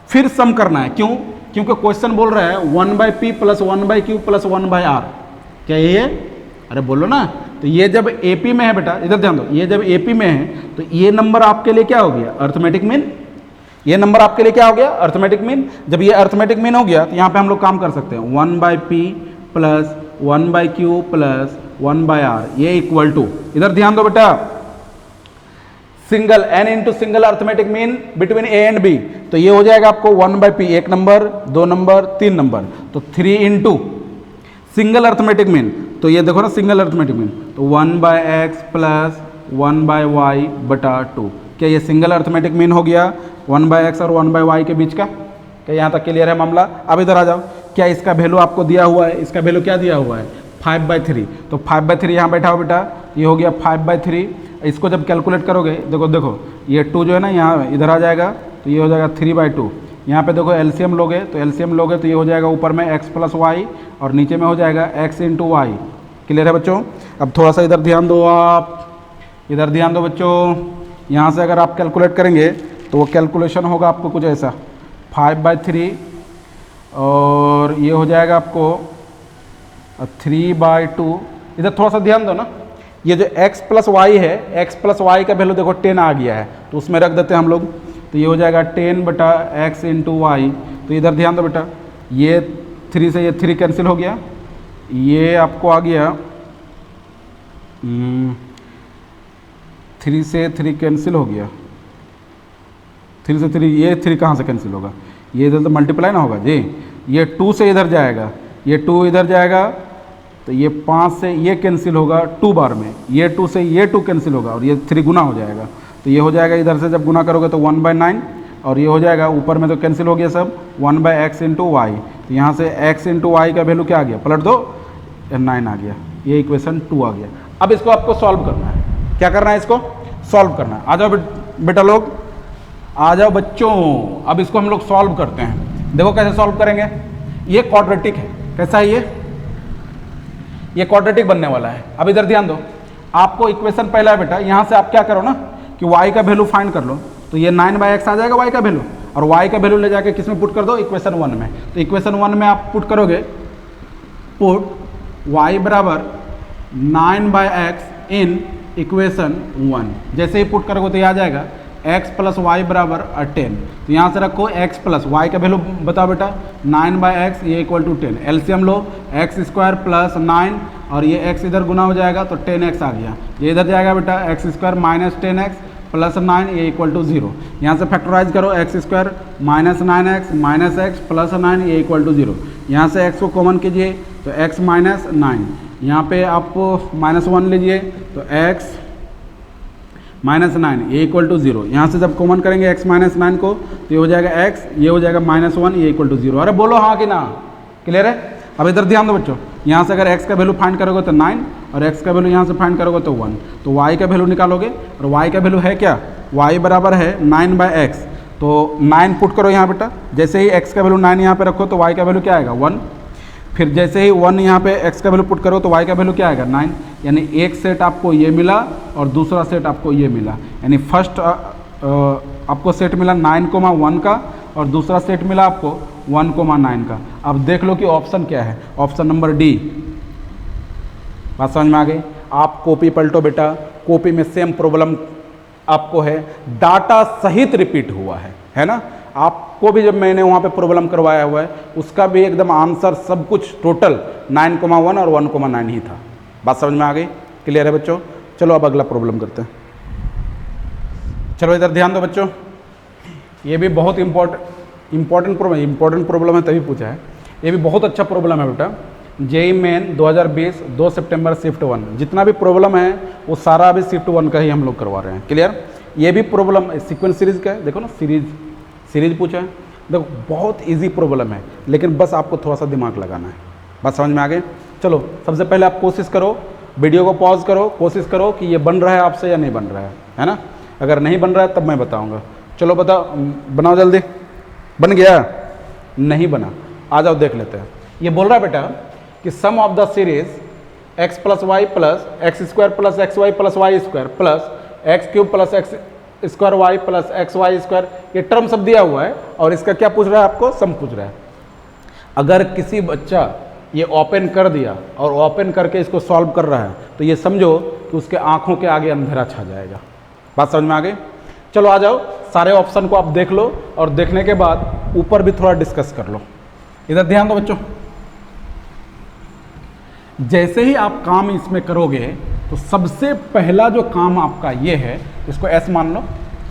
फिर सम करना है। क्यों? क्योंकि क्वेश्चन बोल रहा है 1/p plus 1/q plus 1/r। क्या ये है? अरे बोलो ना। तो ये जब AP में है बेटा, इधर ध्यान दो, ये जब AP में है तो ये नंबर आपके लिए क्या हो गया? Arithmetic mean. ये नंबर आपके लिए क्या हो गया? Arithmetic mean. जब ये अर्थमेटिक मीन हो गया तो यहाँ पे हम लोग काम कर सकते हैं 1/p plus 1/q plus 1/r, ये इक्वल टू, इधर ध्यान दो बेटा, single n into single arithmetic mean between a and b। तो ये हो जाएगा आपको 1/p, 1 नंबर, 2 नंबर, 3 नंबर, तो 3 इंटू सिंगल अर्थमेटिक मीन। तो ये देखो ना सिंगल अर्थमेटिक मीन, तो 1/x प्लस 1/y बटा 2। क्या ये सिंगल अर्थमेटिक मीन हो गया 1/x और 1/y के बीच का? क्या यहाँ तक क्लियर है मामला? अब इधर आ जाओ। क्या इसका वैल्यू आपको दिया हुआ है? इसका वैल्यू क्या दिया हुआ है? 5/3। तो 5/3 यहाँ बैठा हो बेटा, ये हो गया 5/3। इसको जब कैलकुलेट करोगे, देखो देखो ये 2 जो है ना यहाँ इधर आ जाएगा, तो ये हो जाएगा 3/2। यहाँ पे देखो एलसीएम लोगे, तो एलसीएम लोगे तो ये हो जाएगा ऊपर में x प्लस वाई और नीचे में हो जाएगा x इंटू वाई। क्लियर है बच्चों? अब थोड़ा सा इधर ध्यान दो, आप इधर ध्यान दो बच्चों। यहाँ से अगर आप कैलकुलेट करेंगे तो वो कैलकुलेशन होगा आपको कुछ ऐसा 5/3 और ये हो जाएगा आपको 3/2। इधर थोड़ा सा ध्यान दो ना, ये जो x प्लस वाई है, x प्लस वाई का वैल्यू देखो 10 आ गया है, तो उसमें रख देते हैं हम लोग। तो ये हो जाएगा 10/x इंटू वाई। तो इधर ध्यान दो बेटा, ये 3 से ये 3 कैंसिल हो गया, ये आपको आ गया 3 से 3 कैंसिल हो गया, 3 से 3, ये 3 कहाँ से कैंसिल होगा? ये इधर तो मल्टीप्लाई ना होगा जी। ये 2 से इधर जाएगा, ये 2 इधर जाएगा, तो ये 5 से ये कैंसिल होगा 2 बार में, ये 2 से ये 2 कैंसिल होगा और ये 3 गुना हो जाएगा। तो ये हो जाएगा, इधर से जब गुना करोगे तो 1/9 और ये हो जाएगा ऊपर में तो कैंसिल हो गया सब 1/x इंटू वाई। तो यहाँ से x इंटू वाई का वैल्यू क्या आ गया? पलट दो, 9 आ गया। ये इक्वेशन 2 आ गया। अब इसको आपको सॉल्व करना है। क्या करना है? इसको सॉल्व करना है। आ जाओ बेटा लोग, आ जाओ बच्चों। अब इसको हम लोग सॉल्व करते हैं। देखो कैसे सॉल्व करेंगे। ये क्वाड्रेटिक है, कैसा है ये क्वाड्रेटिक बनने वाला है। अब इधर ध्यान दो, आपको इक्वेशन पहला है बेटा, यहाँ से आप क्या करो ना कि y का वैल्यू फाइंड कर लो। तो ये 9/x आ जाएगा y का वैल्यू, और y का वैल्यू ले जाके किस में पुट कर दो? इक्वेशन 1 में। तो इक्वेशन 1 में आप पुट करोगे, पुट y बराबर 9/x इन इक्वेशन 1। जैसे ही पुट करोगे तो ये आ जाएगा x प्लस वाई बराबर 10। तो यहाँ से रखो x प्लस वाई का वैल्यू बताओ बेटा, 9/x ये इक्वल टू 10। एलसीएम लो, x² प्लस 9 और ये x इधर गुना हो जाएगा तो 10x आ गया। ये इधर जाएगा बेटा x² माइनस 10x प्लस 9 ये इक्वल टू 0। यहाँ से फैक्टराइज करो, x² minus 9x minus x plus 9 ये इक्वल टू 0। यहाँ से x को कॉमन कीजिए तो x माइनस 9, यहाँ पे आप -1 लीजिए तो x माइनस 9 ये इक्वल टू 0। यहाँ से जब कॉमन करेंगे x माइनस 9 को तो ये हो जाएगा x, ये हो जाएगा -1 ये इक्वल टू 0। अरे बोलो हाँ कि ना? क्लियर है? अब इधर ध्यान दो बच्चों, यहाँ से अगर x का वैल्यू फाइंड करोगे तो 9 और x का वैल्यू यहाँ से फाइंड करोगे तो 1। तो y का वैल्यू निकालोगे और y का वैल्यू है क्या? y बराबर है 9/x। तो 9 पुट करो यहाँ बेटा, जैसे ही x का वैल्यू 9 यहाँ पे रखो तो y का वैल्यू क्या आएगा? 1। फिर जैसे ही 1 यहाँ पे x का वैल्यू पुट करो तो y का वैल्यू क्या आएगा? 9। यानी एक सेट आपको ये मिला और दूसरा सेट आपको ये मिला। यानी फर्स्ट आपको सेट मिला 9,1 का और दूसरा सेट मिला आपको 1,9 का। अब देख लो कि ऑप्शन क्या है, ऑप्शन नंबर डी। बात समझ में आ गई? आप कॉपी पलटो बेटा, कॉपी में सेम प्रॉब्लम आपको है, डाटा सहित रिपीट हुआ है ना। आपको भी जब मैंने वहाँ पे प्रॉब्लम करवाया हुआ है उसका भी एकदम आंसर सब कुछ टोटल 9,1 और 1,9 ही था। बात समझ में आ गई? क्लियर है बच्चों? चलो अब अगला प्रॉब्लम करते हैं। चलो इधर ध्यान दो बच्चों, ये भी बहुत इंपॉर्टेंट प्रॉब्लम है, तभी पूछा है। ये भी बहुत अच्छा प्रॉब्लम है बेटा। जेईई मेन 2020 2 सितंबर शिफ्ट 1, जितना भी प्रॉब्लम है वो सारा अभी शिफ्ट 1 का ही हम लोग करवा रहे हैं। क्लियर? ये भी प्रॉब्लम सीक्वेंस सीरीज का है, देखो ना, सीरीज पूछा है। देखो बहुत इजी प्रॉब्लम है, लेकिन बस आपको थोड़ा सा दिमाग लगाना है। बात समझ में आ गई? चलो सबसे पहले आप कोशिश करो, वीडियो को पॉज करो, कोशिश करो कि ये बन रहा है आपसे या नहीं बन रहा है ना। अगर नहीं बन रहा है तब मैं बताऊंगा। चलो बताओ, बनाओ जल्दी। बन गया? नहीं बना। आ जाओ देख लेते हैं। ये बोल रहा है बेटा कि sum of the series x plus y plus x square plus x y plus y square plus x cube plus x square y plus x y square, ये टर्म सब दिया हुआ है और इसका क्या पूछ रहा है आपको? सम पूछ रहा है। अगर किसी बच्चा ये ओपन कर दिया और ओपन करके इसको सॉल्व कर रहा है तो ये समझो कि उसके आंखों के आगे अंधेरा छा जाएगा। बात समझ में आ गई? चलो आ जाओ, सारे ऑप्शन को आप देख लो और देखने के बाद ऊपर भी थोड़ा डिस्कस कर लो। इधर ध्यान दो बच्चों, जैसे ही आप काम इसमें करोगे तो सबसे पहला जो काम आपका ये है, इसको एस मान लो,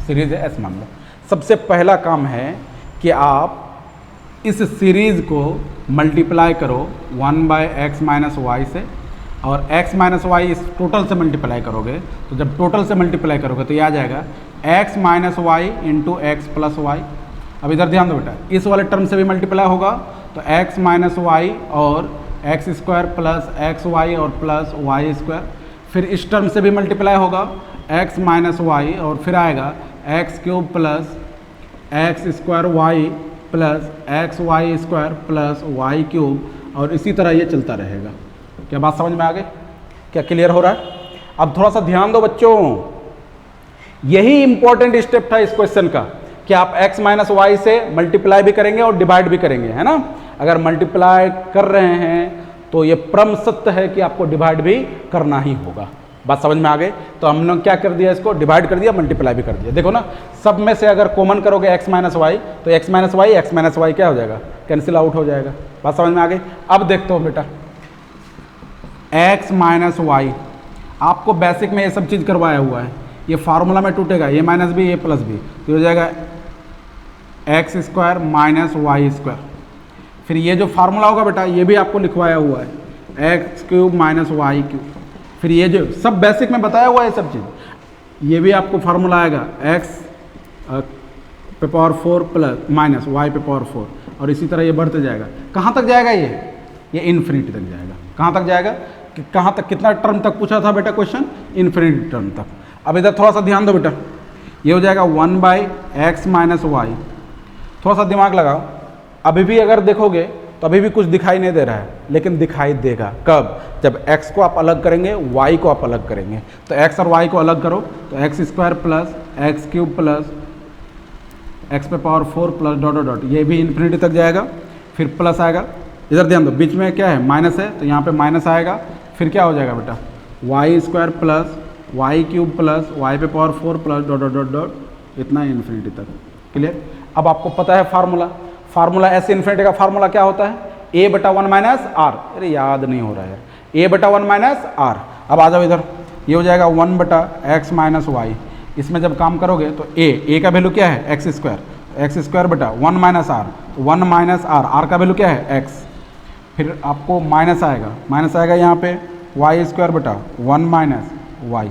सीरीज है एस मान लो। सबसे पहला काम है कि आप इस सीरीज को मल्टीप्लाई करो 1/x माइनस वाई से, और x माइनस वाई इस टोटल से मल्टीप्लाई करोगे तो जब टोटल से मल्टीप्लाई करोगे तो ये आ जाएगा x minus y into x plus y. अब इधर ध्यान दो बेटा, इस वाले टर्म से भी मल्टीप्लाई होगा तो x माइनस वाई और x square plus x y और प्लस वाई स्क्वायर। फिर इस टर्म से भी मल्टीप्लाई होगा x माइनस वाई और फिर आएगा x cube plus x square y plus x y square plus y cube, और इसी तरह ये चलता रहेगा। क्या बात समझ में आ गई? क्या क्लियर हो रहा है? अब थोड़ा सा ध्यान दो बच्चों, यही इंपॉर्टेंट स्टेप था इस क्वेश्चन का कि आप x माइनस वाई से मल्टीप्लाई भी करेंगे और डिवाइड भी करेंगे, है ना। अगर मल्टीप्लाई कर रहे हैं तो ये परम सत्य है कि आपको डिवाइड भी करना ही होगा। बात समझ में आ गई? तो हमने क्या कर दिया, इसको डिवाइड कर दिया, मल्टीप्लाई भी कर दिया। देखो ना, सब में से अगर कॉमन करोगे x माइनस वाई तो x माइनस वाई क्या हो जाएगा? कैंसिल आउट हो जाएगा। बात समझ में आ गई? अब देखते हो बेटा, x माइनस वाई आपको बेसिक में ये सब चीज़ करवाया हुआ है, ये फार्मूला में टूटेगा, ये माइनस बी ये प्लस बी, तो हो जाएगा x square minus y square. फिर ये जो फार्मूला होगा बेटा ये भी आपको लिखवाया हुआ है, x cube minus y cube. फिर ये जो सब बेसिक में बताया हुआ है सब चीज़, ये भी आपको फार्मूला आएगा एक्स पे पावर 4 प्लस माइनस वाई पे पावर 4, और इसी तरह ये बढ़ते जाएगा। कहाँ तक जाएगा ये इन्फिनिटी तक जाएगा। कहाँ तक जाएगा? कहाँ तक, कितना टर्म तक पूछा था बेटा क्वेश्चन? इन्फिनिटी टर्म तक। अब इधर थोड़ा सा ध्यान दो बेटा, ये हो जाएगा 1/x माइनस वाई। थोड़ा सा दिमाग लगाओ, अभी भी अगर देखोगे तो अभी भी कुछ दिखाई नहीं दे रहा है, लेकिन दिखाई देगा कब? जब x को आप अलग करेंगे, y को आप अलग करेंगे। तो x और y को अलग करो तो x square plus x cube plus x पे power 4 plus dot dot dot, ये भी इन्फिनिटी तक जाएगा। फिर प्लस आएगा, इधर ध्यान दो, बीच में क्या है? माइनस है, तो यहाँ पे माइनस आएगा। फिर क्या हो जाएगा बेटा? Y square plus y cube plus y पे power 4 plus dot dot dot dot, इतना इन्फिनिटी तक। क्लियर? अब आपको पता है फार्मूला एस इन्फिनिटी का फार्मूला क्या होता है? a बटा 1 माइनस आर। अरे याद नहीं हो रहा है, a बटा 1 माइनस आर। अब आ जाओ इधर, ये हो जाएगा 1 बटा एक्स माइनस वाई। इसमें जब काम करोगे तो a का वैल्यू क्या है? एक्स स्क्वायर बटा 1 माइनस आर, 1 माइनस आर का वैल्यू क्या है? x। फिर आपको माइनस आएगा यहाँ पे वाई स्क्वायर बटा 1 माइनस वाई।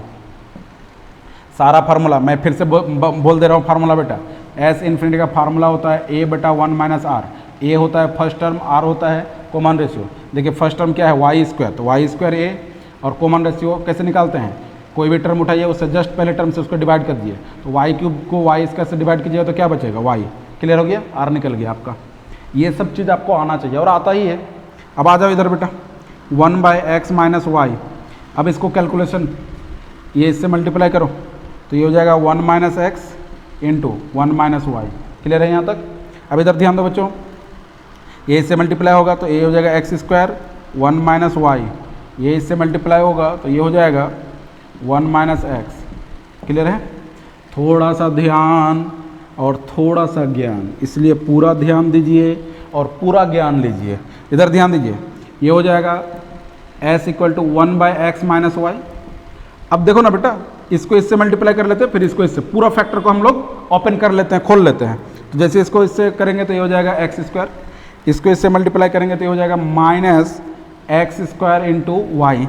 सारा फार्मूला मैं फिर से बोल दे रहा हूँ फार्मूला बेटा, एस इन्फिनिटी का फार्मूला होता है a बटा 1 माइनस आर। ए होता है फर्स्ट टर्म, आर होता है कॉमन रेशियो। देखिए फर्स्ट टर्म क्या है? वाई स्क्वायर, तो वाई स्क्वायर ए, और कॉमन रेशियो कैसे निकालते हैं? कोई भी टर्म उठाइए उससे जस्ट पहले टर्म से उसको डिवाइड कर दिए, तो वाई क्यूब को वाई स्क्वायर से डिवाइड कीजिएगा तो क्या बचेगा? वाई। क्लियर हो गया? आर निकल गया आपका। ये सब चीज़ आपको आना चाहिए और आता ही है। अब आ जाओ इधर बेटा, 1/x माइनस वाई। अब इसको कैलकुलेशन ये इससे मल्टीप्लाई करो तो ये हो जाएगा 1 minus x into 1 minus y. Clear है यहाँ तक? अब इधर ध्यान दो बच्चों, ये इससे मल्टीप्लाई होगा तो ये हो जाएगा एक्स स्क्वायर 1 माइनस वाई। ये इससे मल्टीप्लाई होगा तो ये हो जाएगा 1 माइनस एक्स। क्लियर है? थोड़ा सा ध्यान और थोड़ा सा ज्ञान, इसलिए पूरा ध्यान दीजिए और पूरा ज्ञान लीजिए। इधर ध्यान दीजिए, ये हो जाएगा s equal to 1/x minus y. अब देखो ना बेटा, इसको इससे मल्टीप्लाई कर लेते हैं, फिर इसको इससे, पूरा फैक्टर को हम लोग ओपन कर लेते हैं, खोल लेते हैं। तो जैसे इसको इससे करेंगे तो ये हो जाएगा एक्स स्क्वायर, इसको इससे मल्टीप्लाई करेंगे तो ये हो जाएगा minus x square into y.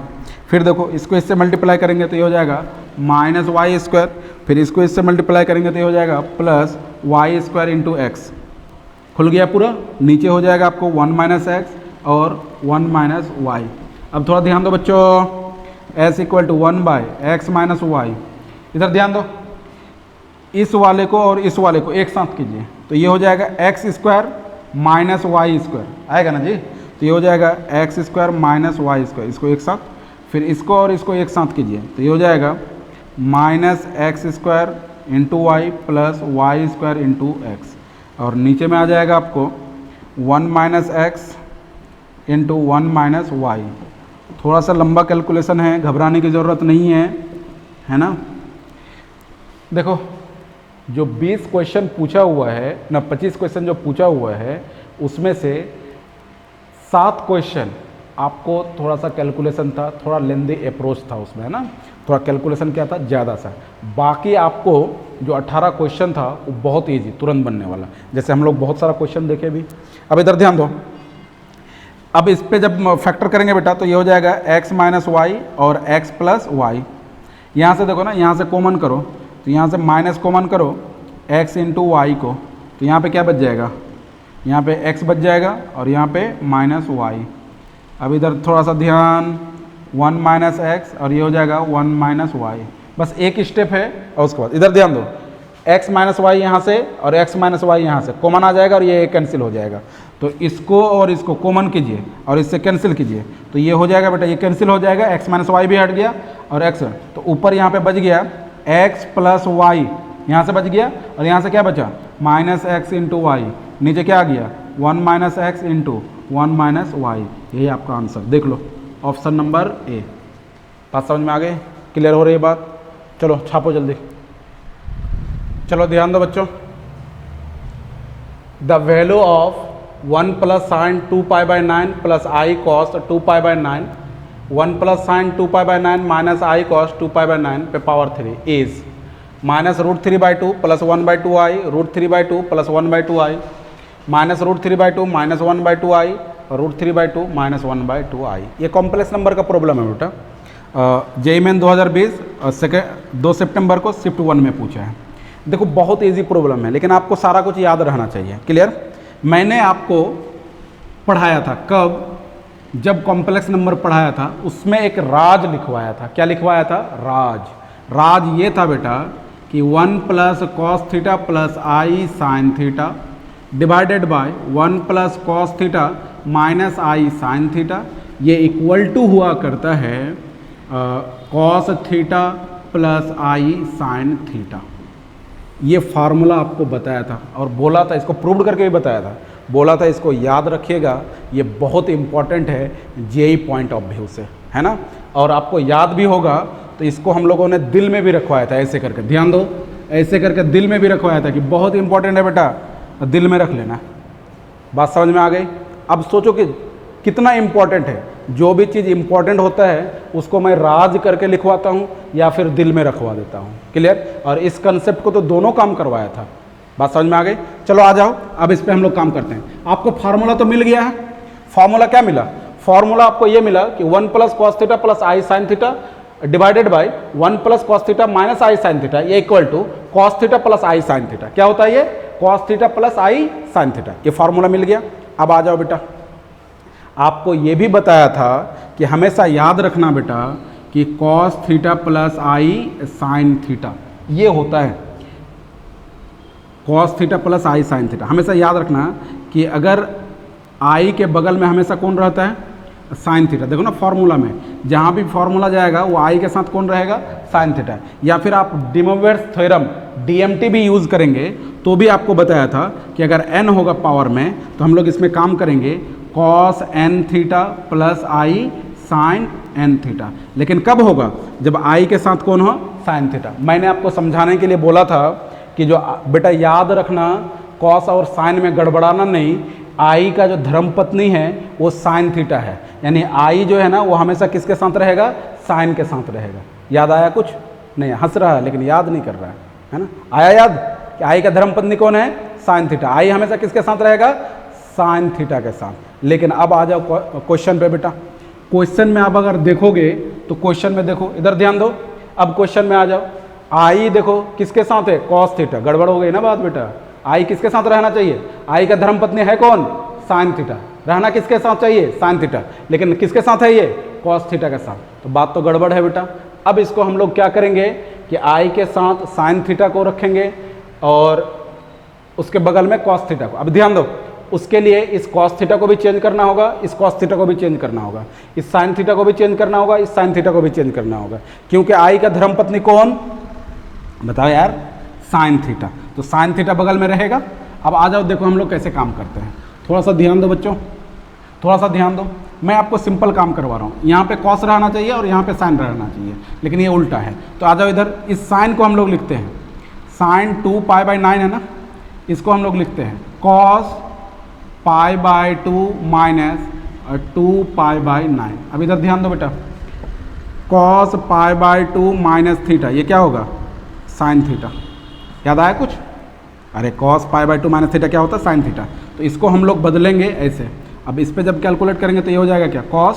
फिर देखो इसको इससे मल्टीप्लाई करेंगे तो ये हो जाएगा माइनस वाई स्क्वायर, फिर इसको इससे मल्टीप्लाई करेंगे तो ये हो जाएगा plus y square into x. खुल गया पूरा। नीचे हो जाएगा आपको 1 माइनस एक्स और 1 माइनस वाई। अब थोड़ा ध्यान दो बच्चों, s equal to 1/x minus y. इधर ध्यान दो, इस वाले को और इस वाले को एक साथ कीजिए तो ये हो जाएगा x square minus y square, आएगा ना जी। तो ये हो जाएगा x square minus y square, इसको एक साथ, फिर इसको और इसको एक साथ कीजिए तो ये हो जाएगा minus x square into y plus y square into x, और नीचे में आ जाएगा आपको 1 minus x into 1 minus y. थोड़ा सा लंबा कैलकुलेशन है, घबराने की ज़रूरत नहीं है ना। देखो जो 20 क्वेश्चन पूछा हुआ है ना, 25 क्वेश्चन जो पूछा हुआ है उसमें से 7 क्वेश्चन आपको थोड़ा सा कैलकुलेशन था, थोड़ा लेंदी अप्रोच था उसमें, है ना, थोड़ा कैलकुलेशन क्या था ज़्यादा सा। बाकी आपको जो 18 क्वेश्चन था वो बहुत ईजी, तुरंत बनने वाला, जैसे हम लोग बहुत सारा क्वेश्चन देखे भी। अब इधर ध्यान दो, अब इस पे जब फैक्टर करेंगे बेटा तो ये हो जाएगा x माइनस वाई और x प्लस वाई। यहाँ से देखो ना, यहाँ से कॉमन करो तो यहाँ से माइनस कॉमन करो x इंटू वाई को, तो यहाँ पे क्या बच जाएगा, यहाँ पे x बच जाएगा और यहाँ पे माइनस वाई। अब इधर थोड़ा सा ध्यान, 1 माइनस एक्स और ये हो जाएगा 1 माइनस वाई, बस एक स्टेप है। और उसके बाद इधर ध्यान दो, x माइनस वाई यहाँ से और x माइनस वाई यहाँ से कॉमन आ जाएगा और ये कैंसिल हो जाएगा। तो इसको और इसको कॉमन कीजिए और इससे कैंसिल कीजिए तो ये हो जाएगा बेटा, ये कैंसिल हो जाएगा, x माइनस वाई भी हट गया और x, तो ऊपर यहाँ पे बच गया x प्लस वाई, यहाँ से बच गया और यहाँ से क्या बचा माइनस एक्स इंटू वाई, नीचे क्या आ गया 1 minus x into 1 minus y. यही आपका आंसर, देख लो ऑप्शन नंबर ए। बात समझ में आ गई, क्लियर हो रही है बात? चलो छापो जल्दी, चलो ध्यान दो बच्चों। The value of 1 plus sine 2 pi by 9 plus i cos 2 pi by 9, 1 plus sine 2 pi by 9 minus i cos 2 pi by 9 पे power 3 is minus root 3 by 2 plus 1 by 2 i root 3 by 2 plus 1 by 2 i minus root 3 by 2 minus 1 by 2 i और root 3 by 2 minus 1 by 2 आई। ये complex number का problem है बेटा, JEE main 2020 second 2 सितंबर को shift 1 में पूछा है। देखो बहुत इजी प्रॉब्लम है लेकिन आपको सारा कुछ याद रहना चाहिए, क्लियर। मैंने आपको पढ़ाया था कब, जब कॉम्प्लेक्स नंबर पढ़ाया था उसमें एक राज लिखवाया था। क्या लिखवाया था? राज ये था बेटा कि 1 plus cos theta plus i sine theta divided by 1 plus cos theta minus i sine theta, ये इक्वल टू हुआ करता है cos theta plus i sine theta. ये फार्मूला आपको बताया था और बोला था, इसको प्रूव करके भी बताया था, बोला था इसको याद रखिएगा, ये बहुत इंपॉर्टेंट है जेईई पॉइंट ऑफ व्यू से, है ना। और आपको याद भी होगा तो इसको हम लोगों ने दिल में भी रखवाया था, ऐसे करके ध्यान दो, ऐसे करके दिल में भी रखवाया था कि बहुत इंपॉर्टेंट है बेटा, दिल में रख लेना। बात समझ में आ गई? अब सोचो कि कितना इंपॉर्टेंट है, जो भी चीज़ इंपॉर्टेंट होता है उसको मैं राज करके लिखवाता हूँ या फिर दिल में रखवा देता हूँ, क्लियर। और इस कंसेप्ट को तो दोनों काम करवाया था। बात समझ में आ गई? चलो आ जाओ, अब इस पे हम लोग काम करते हैं। आपको फार्मूला तो मिल गया है, फार्मूला क्या मिला? फार्मूला आपको ये मिला कि 1 plus cos theta plus i sine theta divided by 1 plus cos theta minus i sine theta, ये equal to cos theta plus i sine theta. क्या होता है ये? Cos theta plus i sine theta. ये फार्मूला मिल गया। अब आ जाओ बेटा, आपको ये भी बताया था कि हमेशा याद रखना बेटा कि cos theta plus i sine theta ये होता है, cos theta plus i sine theta. हमेशा याद रखना कि अगर आई के बगल में हमेशा कौन रहता है? Sine theta. देखो ना फॉर्मूला में जहाँ भी फॉर्मूला जाएगा वो आई के साथ कौन रहेगा? Sine theta. या फिर आप डी मोइर थ्योरम डीएमटी भी यूज़ करेंगे तो भी आपको बताया था कि अगर एन होगा पावर में तो हम लोग इसमें काम करेंगे cos N theta plus i sign N theta. लेकिन कब होगा? जब आई के साथ कौन हो? Sine theta. मैंने आपको समझाने के लिए बोला था कि जो बेटा याद रखना, कॉस और साइन में गड़बड़ाना नहीं। आई का जो धर्मपत्नी है वो साइन थीटा है, यानी आई जो है ना वो हमेशा किसके साथ रहेगा? साइन के साथ रहेगा। याद आया कुछ? नहीं, हंस रहा है लेकिन याद नहीं कर रहा है ना। आया याद कि आई का धर्मपत्नी कौन है? Sine theta. आई हमेशा किसके साथ रहेगा? साइन थीटा के साथ। लेकिन अब आ जाओ क्वेश्चन पे बेटा। क्वेश्चन में अब अगर देखोगे तो क्वेश्चन में देखो, इधर ध्यान दो। अब क्वेश्चन में आ जाओ, आई देखो किसके साथ है? Cos theta. गड़बड़ हो गई ना बात बेटा। आई किसके साथ रहना चाहिए? आई का धर्मपत्नी है कौन? Sine theta. रहना किसके साथ चाहिए? Sine theta. लेकिन किसके साथ है ये? कॉस थीटा के साथ। तो बात तो गड़बड़ है बेटा। अब इसको हम लोग क्या करेंगे? कि आई के साथ साइन थीटा को रखेंगे और उसके बगल में कॉस थीटा को। अब ध्यान दो, उसके लिए इस कॉस थीटा को भी चेंज करना होगा, इस कॉस थीटा को भी चेंज करना होगा, इस साइन थीटा को भी चेंज करना होगा, इस साइन थीटा को भी चेंज करना होगा, क्योंकि आई का धर्मपत्नी कौन बताओ यार, साइन थीटा। तो साइन थीटा बगल में रहेगा। अब आ जाओ, देखो हम लोग कैसे काम करते हैं। थोड़ा सा ध्यान दो बच्चों, थोड़ा सा ध्यान दो। मैं आपको सिंपल काम करवा रहा हूँ। यहाँ पे कॉस रहना चाहिए और यहाँ पे साइन रहना चाहिए, लेकिन ये उल्टा है। तो आ जाओ इधर, इस साइन को हम लोग लिखते हैं साइन 2π/9 है ना, इसको हम लोग लिखते हैं कॉस π/2 माइनस 2π/9। अब इधर ध्यान दो बेटा, कॉस π/2 माइनस थीटा, ये क्या होगा साइन थीटा। याद आया कुछ? अरे कॉस π/2 माइनस थीटा क्या होता है, साइन थीटा। तो इसको हम लोग बदलेंगे ऐसे। अब इस पे जब कैलकुलेट करेंगे तो ये हो जाएगा क्या, कॉस,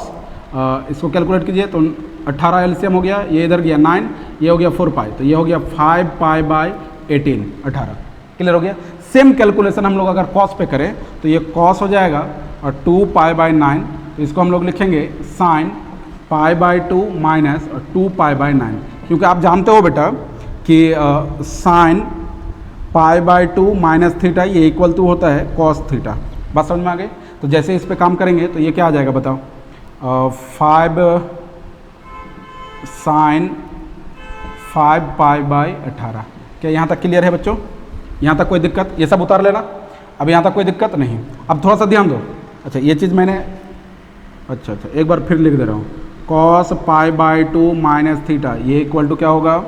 इसको कैलकुलेट कीजिए तो 18 एलसीएम हो गया, ये इधर गया 9, ये हो गया 4π, तो ये हो गया 5π/18, 18। क्लियर हो गया। सेम कैलकुलेशन हम लोग अगर कॉस पे करें तो ये कॉस हो जाएगा और 2π/9, तो इसको हम लोग लिखेंगे साइन π/2 माइनस 2π/9, क्योंकि आप जानते हो बेटा कि साइन π/2 माइनस थीटा ये इक्वल टू होता है कॉस थीटा। बात समझ में आ गई? तो जैसे इस पे काम करेंगे तो ये क्या आ जाएगा बताओ, 5 साइन 5π/18। क्या यहाँ तक क्लियर है बच्चों? यहाँ तक कोई दिक्कत? ये सब उतार लेना, अब यहाँ तक कोई दिक्कत नहीं। अब थोड़ा सा ध्यान दो। अच्छा ये चीज़ मैंने अच्छा एक बार फिर लिख दे रहा हूँ, कॉस π/2 माइनस थीटा ये इक्वल टू क्या होगा,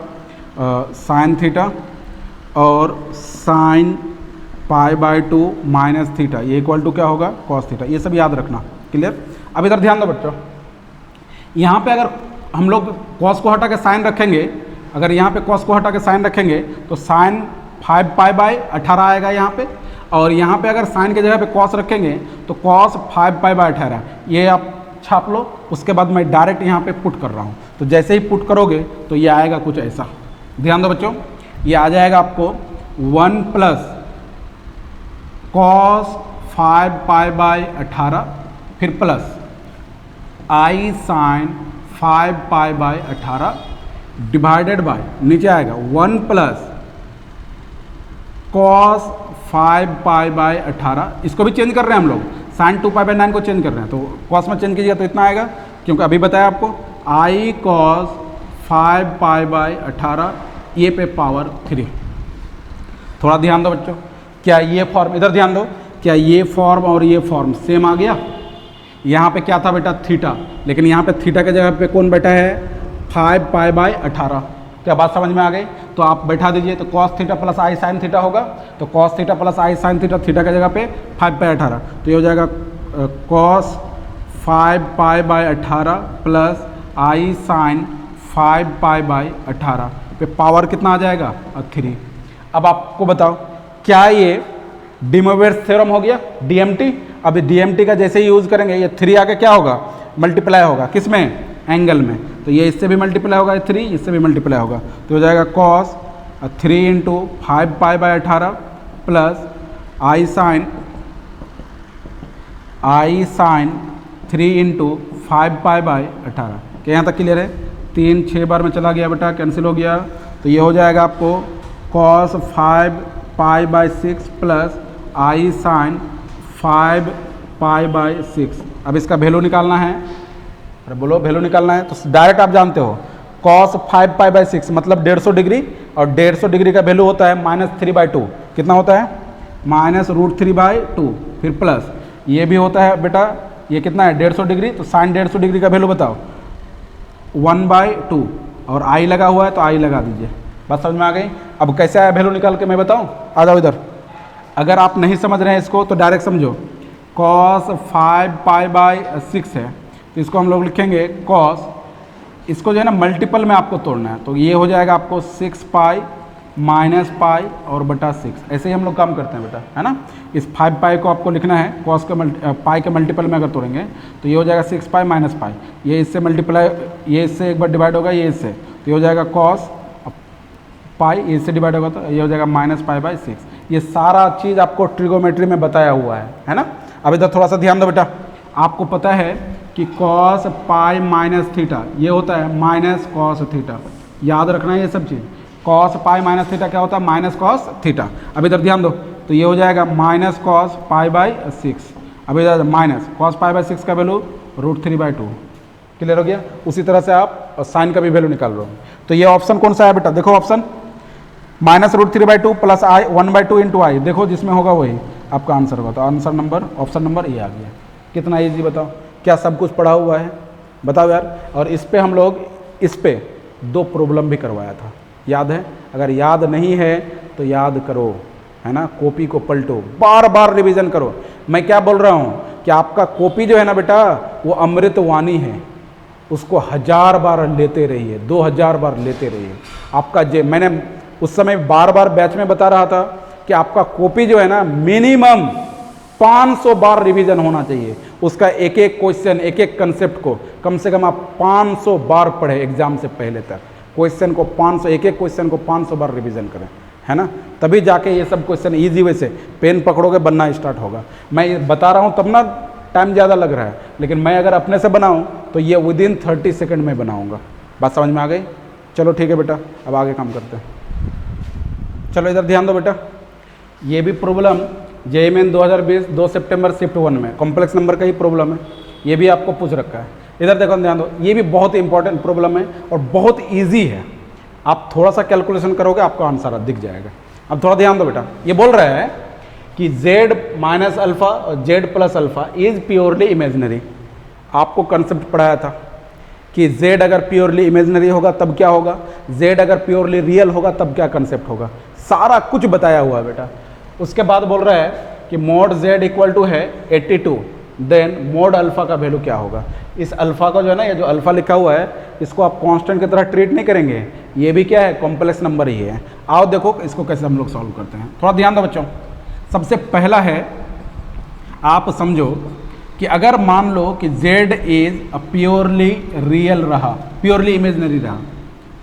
साइन थीटा, और साइन π/2 माइनस थीटा ये इक्वल टू क्या होगा, कॉस थीटा। ये सब याद रखना। क्लियर? अब इधर ध्यान दो बच्चों, यहाँ पे अगर हम लोग कॉस को हटा के साइन रखेंगे, अगर यहाँ पे कॉस को हटा के साइन रखेंगे तो साइन 5π/18 आएगा यहाँ पे, और यहाँ पे अगर साइन की जगह पे कॉस रखेंगे तो कॉस 5π/18। ये आप छाप लो, उसके बाद मैं डायरेक्ट यहाँ पे पुट कर रहा हूँ। तो जैसे ही पुट करोगे तो ये आएगा कुछ ऐसा। ध्यान दो बच्चों, ये आ जाएगा आपको 1 प्लस कॉस 5π/18 फिर plus i sine 5π/18 divided by, नीचे आएगा 1 प्लस कॉस 5π/18। इसको भी चेंज कर रहे हैं हम लोग, साइन 2π/9 को चेंज कर रहे हैं, तो कॉस में चेंज कीजिएगा तो इतना आएगा, क्योंकि अभी बताया आपको आई कॉस 5π/18 ये पे पावर 3। थोड़ा ध्यान दो बच्चों, क्या ये फॉर्म, इधर ध्यान दो, क्या ये फॉर्म और ये फॉर्म सेम आ गया? यहाँ पे क्या था बेटा, थीटा, लेकिन यहाँ पे थीटा के जगह पे कौन बैठा है, 5π/18। क्या बात समझ में आ गई? तो आप बैठा दीजिए, तो cos theta plus i sine theta होगा, तो cos theta plus i sine theta, theta की जगह पे 5π/18, तो ये हो जाएगा कॉस 5π/18 प्लस आई साइन 5π/18 पे पावर कितना आ जाएगा, 3। अब आपको बताओ, क्या ये डी मोइरस थ्योरम हो गया, डीएमटी? अभी डीएमटी का जैसे ही यूज़ करेंगे ये 3 आके क्या होगा, मल्टीप्लाई होगा, किस में, एंगल में। तो ये इससे भी मल्टीप्लाई होगा, 3 इससे भी मल्टीप्लाई होगा, तो हो जाएगा कॉस 3 × 5π/18 प्लस आई साइन 3 × 5π/18। क्या यहाँ तक क्लियर है? 3 6 बार में चला गया बेटा, कैंसिल हो गया, तो ये हो जाएगा आपको कॉस 5π/6 प्लस आई साइन 5π/6। अब इसका वैल्यू निकालना है, अरे बोलो वैल्यू निकालना है, तो डायरेक्ट आप जानते हो कॉस 5π/6 मतलब 150 डिग्री, और 150 डिग्री का वैल्यू होता है -3/2। कितना होता है, -√3/2। फिर प्लस ये भी होता है बेटा, ये कितना है, 150 डिग्री, तो साइन 150 डिग्री का वैल्यू बताओ, 1/2, और आई लगा हुआ है तो आई लगा दीजिए। बात समझ में आ गई? अब कैसे आया वैल्यू निकाल के मैं बताऊं? आ जाओ इधर। अगर आप नहीं समझ रहे हैं इसको तो डायरेक्ट समझो, कॉस 5π/6 है, तो इसको हम लोग लिखेंगे कॉस, इसको जो है ना मल्टीपल में आपको तोड़ना है, तो ये हो जाएगा आपको 6π - π और बटा 6। ऐसे ही हम लोग काम करते हैं बेटा, है ना। इस 5π को आपको लिखना है कॉस के पाई के मल्टीपल में अगर तोड़ेंगे तो ये हो जाएगा 6π - π। ये इससे मल्टीप्लाई, ये इससे एक बार डिवाइड होगा, ये इससे, तो ये हो जाएगा कॉस पाई, इससे डिवाइड होगा तो ये हो जाएगा -π/6। ये सारा चीज़ आपको ट्रिगोमेट्री में बताया हुआ है ना। अब इधर थोड़ा सा ध्यान दो बेटा, आपको पता है कि कॉस पाई माइनस थीटा ये होता है माइनस कॉस थीटा, याद रखना है ये सब चीज़। कॉस पाई माइनस थीटा क्या होता है, माइनस कॉस थीटा। अब इधर ध्यान दो, तो ये हो जाएगा माइनस कॉस पाई बाई 6। अब इधर माइनस कॉस पाई बाई 6 का वैल्यू √3/2। क्लियर हो गया। उसी तरह से आप साइन का भी वैल्यू निकाल रहे हो। तो ये ऑप्शन कौन सा है बेटा, देखो ऑप्शन माइनस √3/2 प्लस आई 1/2 इंटू आई, देखो जिसमें होगा वही आपका आंसर होगा। तो आंसर नंबर, ऑप्शन नंबर ये आ गया। कितना ईजी बताओ, क्या सब कुछ पढ़ा हुआ है, बताओ यार। और इस पे हम लोग इस पे 2 प्रॉब्लम भी करवाया था, याद है? अगर याद नहीं है तो याद करो, है ना, कॉपी को पलटो, बार बार रिवीजन करो। मैं क्या बोल रहा हूँ कि आपका कॉपी जो है ना बेटा, वो अमृतवाणी है, उसको 1000 बार लेते रहिए, 2000 बार लेते रहिए। आपका मैंने उस समय बार बार बैच में बता रहा था कि आपका कॉपी जो है ना मिनिमम 500 बार रिवीजन होना चाहिए। उसका एक एक क्वेश्चन, एक एक कंसेप्ट को कम से कम आप 500 बार पढ़े एग्जाम से पहले तक। क्वेश्चन को 500, एक एक क्वेश्चन को 500 बार रिवीजन करें, है ना, तभी जाके ये सब क्वेश्चन ईजी वे से पेन पकड़ोगे बनना स्टार्ट होगा। मैं ये बता रहा हूँ तब ना टाइम ज़्यादा लग रहा है, लेकिन मैं अगर अपने से बनाऊँ तो ये विदिन 30 सेकंड में बनाऊँगा। बात समझ में आ गई? चलो ठीक है बेटा, अब आगे काम करते हैं। चलो इधर ध्यान दो बेटा, ये भी प्रॉब्लम JEE मेन 2020 2 सितंबर शिफ्ट 1 में कॉम्प्लेक्स नंबर का ही प्रॉब्लम है, ये भी आपको पूछ रखा है। इधर देखो ध्यान दो, ये भी बहुत इंपॉर्टेंट प्रॉब्लम है और बहुत ईजी है। आप थोड़ा सा कैलकुलेशन करोगे आपको आंसर दिख जाएगा। अब थोड़ा ध्यान दो बेटा, ये बोल रहा है कि z माइनस अल्फा और z plus alpha is purely imaginary. आपको कंसेप्ट पढ़ाया था कि z अगर प्योरली इमेजिनरी होगा तब क्या होगा, z अगर प्योरली रियल होगा तब क्या कंसेप्ट होगा, सारा कुछ बताया हुआ है बेटा। उसके बाद बोल रहा है कि मोड z इक्वल टू है 82, देन मोड अल्फा का वैल्यू क्या होगा। इस अल्फा का जो है ना, ये जो अल्फा लिखा हुआ है इसको आप कांस्टेंट की तरह ट्रीट नहीं करेंगे, ये भी क्या है, कॉम्प्लेक्स नंबर ही है। आओ देखो इसको कैसे हम लोग सॉल्व करते हैं। थोड़ा ध्यान दो बच्चों, सबसे पहला है आप समझो कि अगर मान लो कि z is a purely real रहा, प्योरली इमेजिनरी रहा,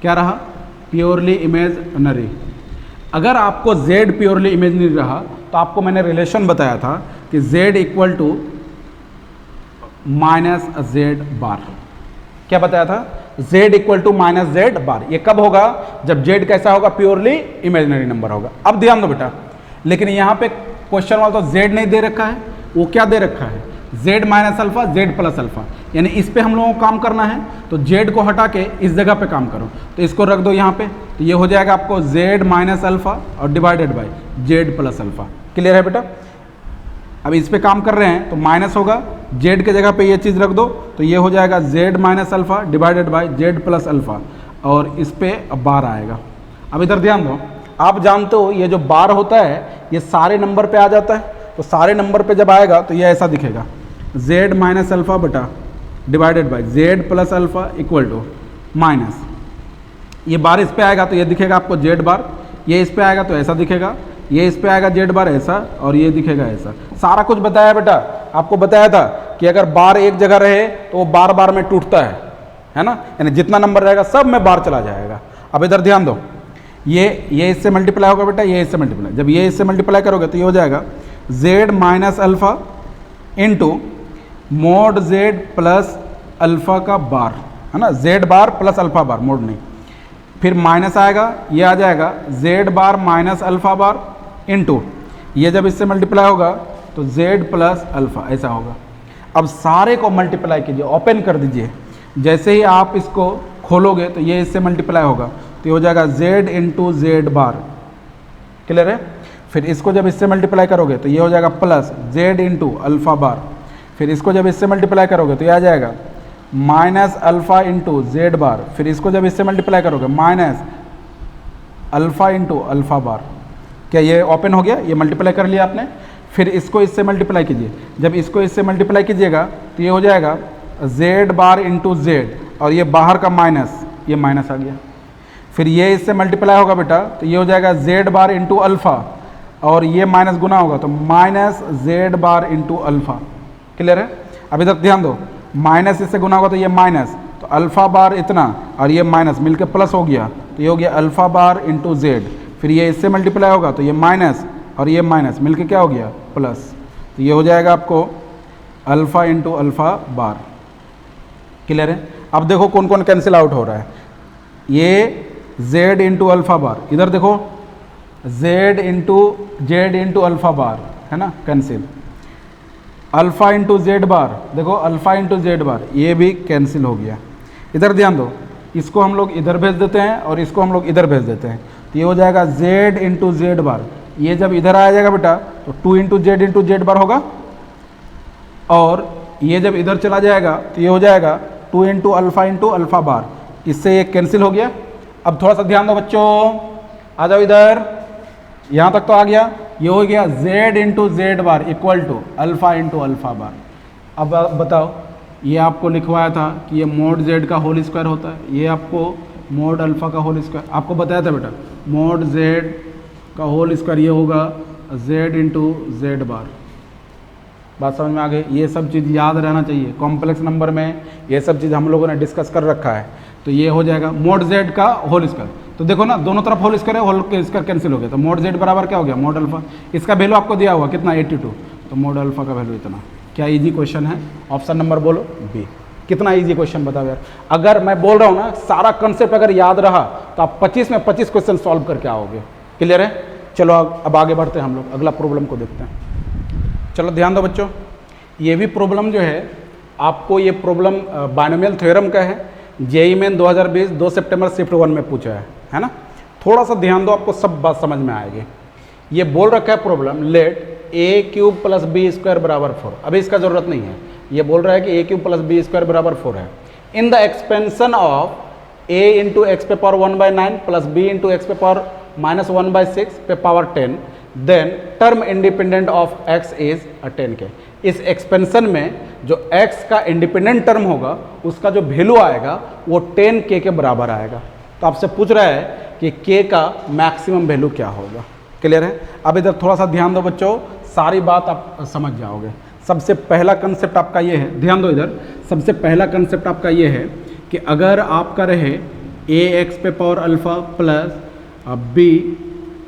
क्या रहा, प्योरली इमेजिनरी। अगर आपको z प्योरली इमेजिनरी रहा तो आपको मैंने रिलेशन बताया था कि z equal to minus z bar. क्या बताया था, z equal to minus z bar. ये कब होगा, जब z कैसा होगा, प्योरली इमेजिनरी नंबर होगा। अब ध्यान दो बेटा, लेकिन यहाँ पे क्वेश्चन वाला तो z नहीं दे रखा है, वो क्या दे रखा है, z minus alpha z plus alpha. यानी इस पे हम लोगों को काम करना है, तो z को हटा के इस जगह पे काम करो। तो इसको रख दो यहाँ पे, तो ये हो जाएगा आपको z माइनस अल्फा और divided by z plus alpha. Clear है बेटा? अब इस पे काम कर रहे हैं तो माइनस होगा, z के जगह पे ये चीज़ रख दो, तो ये हो जाएगा z minus alpha divided by z plus alpha, और इस पे अब बार आएगा। अब इधर ध्यान दो, आप जानते हो ये जो बार होता है ये सारे नंबर पे आ जाता है, तो सारे नंबर पे जब आएगा तो ये ऐसा दिखेगा, z माइनस अल्फा बटा divided by z plus alpha equal to minus, ये बार इस पे आएगा तो ये दिखेगा आपको z बार, ये इस पे आएगा तो ऐसा दिखेगा, ये इस पे आएगा z बार ऐसा, और ये दिखेगा ऐसा। सारा कुछ बताया बेटा, आपको बताया था कि अगर बार एक जगह रहे तो वो बार बार में टूटता है ना, यानी जितना नंबर रहेगा सब में बार चला जाएगा। अब इधर ध्यान दो, ये इससे मल्टीप्लाई होगा बेटा, ये इससे मल्टीप्लाई, जब ये इससे मल्टीप्लाई करोगे तो ये हो जाएगा z minus alpha into mode z plus alpha का बार, है ना, z बार प्लस अल्फा बार, मोड नहीं, फिर माइनस आएगा, ये आ जाएगा z बार माइनस अल्फा बार इंटू, ये जब इससे मल्टीप्लाई होगा तो z प्लस अल्फा, ऐसा होगा। अब सारे को मल्टीप्लाई कीजिए, ओपन कर दीजिए, जैसे ही आप इसको खोलोगे तो ये इससे मल्टीप्लाई होगा, तो ये हो जाएगा z इंटू z बार। क्लियर है? फिर इसको जब इससे मल्टीप्लाई करोगे तो ये हो जाएगा प्लस z इंटू अल्फा बार, फिर इसको जब इससे मल्टीप्लाई करोगे तो ये आ जाएगा माइनस अल्फा इंटू z बार, फिर इसको जब इससे मल्टीप्लाई करोगे माइनस अल्फा इंटू अल्फा बार। क्या ये ओपन हो गया, ये मल्टीप्लाई कर लिया आपने। फिर इसको इससे मल्टीप्लाई कीजिए, जब इसको इससे मल्टीप्लाई कीजिएगा तो ये हो जाएगा z बार इंटू z, और ये बाहर का माइनस, ये माइनस आ गया। फिर ये इससे मल्टीप्लाई होगा बेटा तो ये हो जाएगा z बार इंटू अल्फा, और ये माइनस गुना होगा तो minus z bar into alpha. Clear है? अब इधर ध्यान दो, माइनस इससे गुना होगा तो ये माइनस, तो अल्फा बार इतना और ये माइनस मिलकर प्लस हो गया, तो ये हो गया अल्फा बार इंटू z। फिर ये इससे मल्टीप्लाई होगा तो ये माइनस और ये माइनस मिलकर क्या हो गया, प्लस, तो ये हो जाएगा आपको अल्फा इंटू अल्फा बार। क्लियर है? अब देखो कौन कौन कैंसिल आउट हो रहा है, ये जेड इंटू अल्फा बार, इधर देखो जेड इंटू अल्फा बार है ना, कैंसिल। अल्फा इंटू जेड बार, देखो अल्फा इंटू जेड बार, ये भी कैंसिल हो गया। इधर ध्यान दो, इसको हम लोग इधर भेज देते हैं और इसको हम लोग इधर भेज देते हैं, तो ये हो जाएगा जेड इंटू जेड बार। ये जब इधर आ जाएगा बेटा तो 2 इंटू जेड बार होगा, और ये जब इधर चला जाएगा तो ये हो जाएगा 2 इंटू अल्फा बार। इससे ये कैंसिल हो गया। अब थोड़ा सा ध्यान दो बच्चों, आ जाओ इधर, यहाँ तक तो आ गया। ये हो गया z into z bar equal to alpha into alpha bar. अब बताओ, ये आपको लिखवाया था कि ये मोड z का होल स्क्वायर होता है, ये आपको मोड अल्फा का होल स्क्वायर आपको बताया था बेटा, मोड z का होल स्क्वायर ये होगा z इंटू जेड बार। बात समझ में आ गई? ये सब चीज़ याद रहना चाहिए, कॉम्प्लेक्स नंबर में ये सब चीज़ हम लोगों ने डिस्कस कर रखा है। तो ये हो जाएगा मोड z का होल स्क्वायर। तो देखो ना, दोनों तरफ होल स्क्वायर है, होल स्क्वायर कैंसिल हो गया, तो मोड z बराबर क्या हो गया, मोड अल्फा। इसका वैल्यू आपको दिया हुआ कितना, 82, तो मोड अल्फा का वैल्यू इतना। क्या इजी क्वेश्चन है? ऑप्शन नंबर बोलो बी। कितना इजी क्वेश्चन बताओ यार। अगर मैं बोल रहा हूँ ना, सारा कंसेप्ट अगर याद रहा तो आप 25 में 25 क्वेश्चन सॉल्व करके आओगे। क्लियर है? चलो अब आगे बढ़ते हैं हम लोग, अगला प्रॉब्लम को देखते हैं। चलो ध्यान दो बच्चों, ये भी प्रॉब्लम जो है आपको, ये प्रॉब्लम बायनोमियल थ्योरम का है, जेईई मेन 2020 2 सितंबर शिफ्ट 1 में पूछा है ना। थोड़ा सा ध्यान दो, आपको सब बात समझ में आएगी। ये बोल रखा है problem, let a cube plus B square बराबर 4। अभी इसका जरूरत नहीं है, ये बोल रहा है कि a cube plus B square बराबर 4 है। In the expansion of a into X पे power 1/9 plus b into X पे पावर -1/6 पे power 10, then term independent of x is 10k। इस एक्सपेंशन में जो x का इंडिपेंडेंट टर्म होगा उसका जो वैल्यू आएगा वो 10k के बराबर आएगा। तो आपसे पूछ रहा है कि k का मैक्सिमम वैल्यू क्या होगा। क्लियर है? अब इधर थोड़ा सा ध्यान दो बच्चों, सारी बात आप समझ जाओगे। सबसे पहला कंसेप्ट आपका ये है, ध्यान दो इधर, सबसे पहला कंसेप्ट आपका ये है कि अगर आपका रहे a एक्स पे power alpha plus b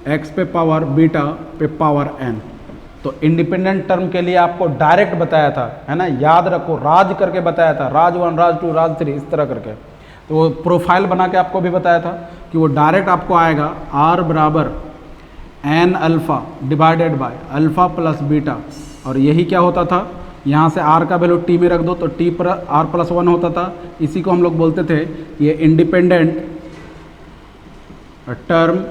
x पे पावर बीटा पे पावर n, तो इंडिपेंडेंट टर्म के लिए आपको डायरेक्ट बताया था, है ना, याद रखो, राज करके बताया था, राज 1, राज 2, राज 3, इस तरह करके। तो वो प्रोफाइल बना के आपको भी बताया था कि वो डायरेक्ट आपको आएगा r बराबर n alpha divided by alpha plus beta. और यही क्या होता था, यहाँ से r का वैल्यू t में रख दो तो t पर r प्लस 1 होता था। इसी को हम लोग बोलते थे ये इंडिपेंडेंट टर्म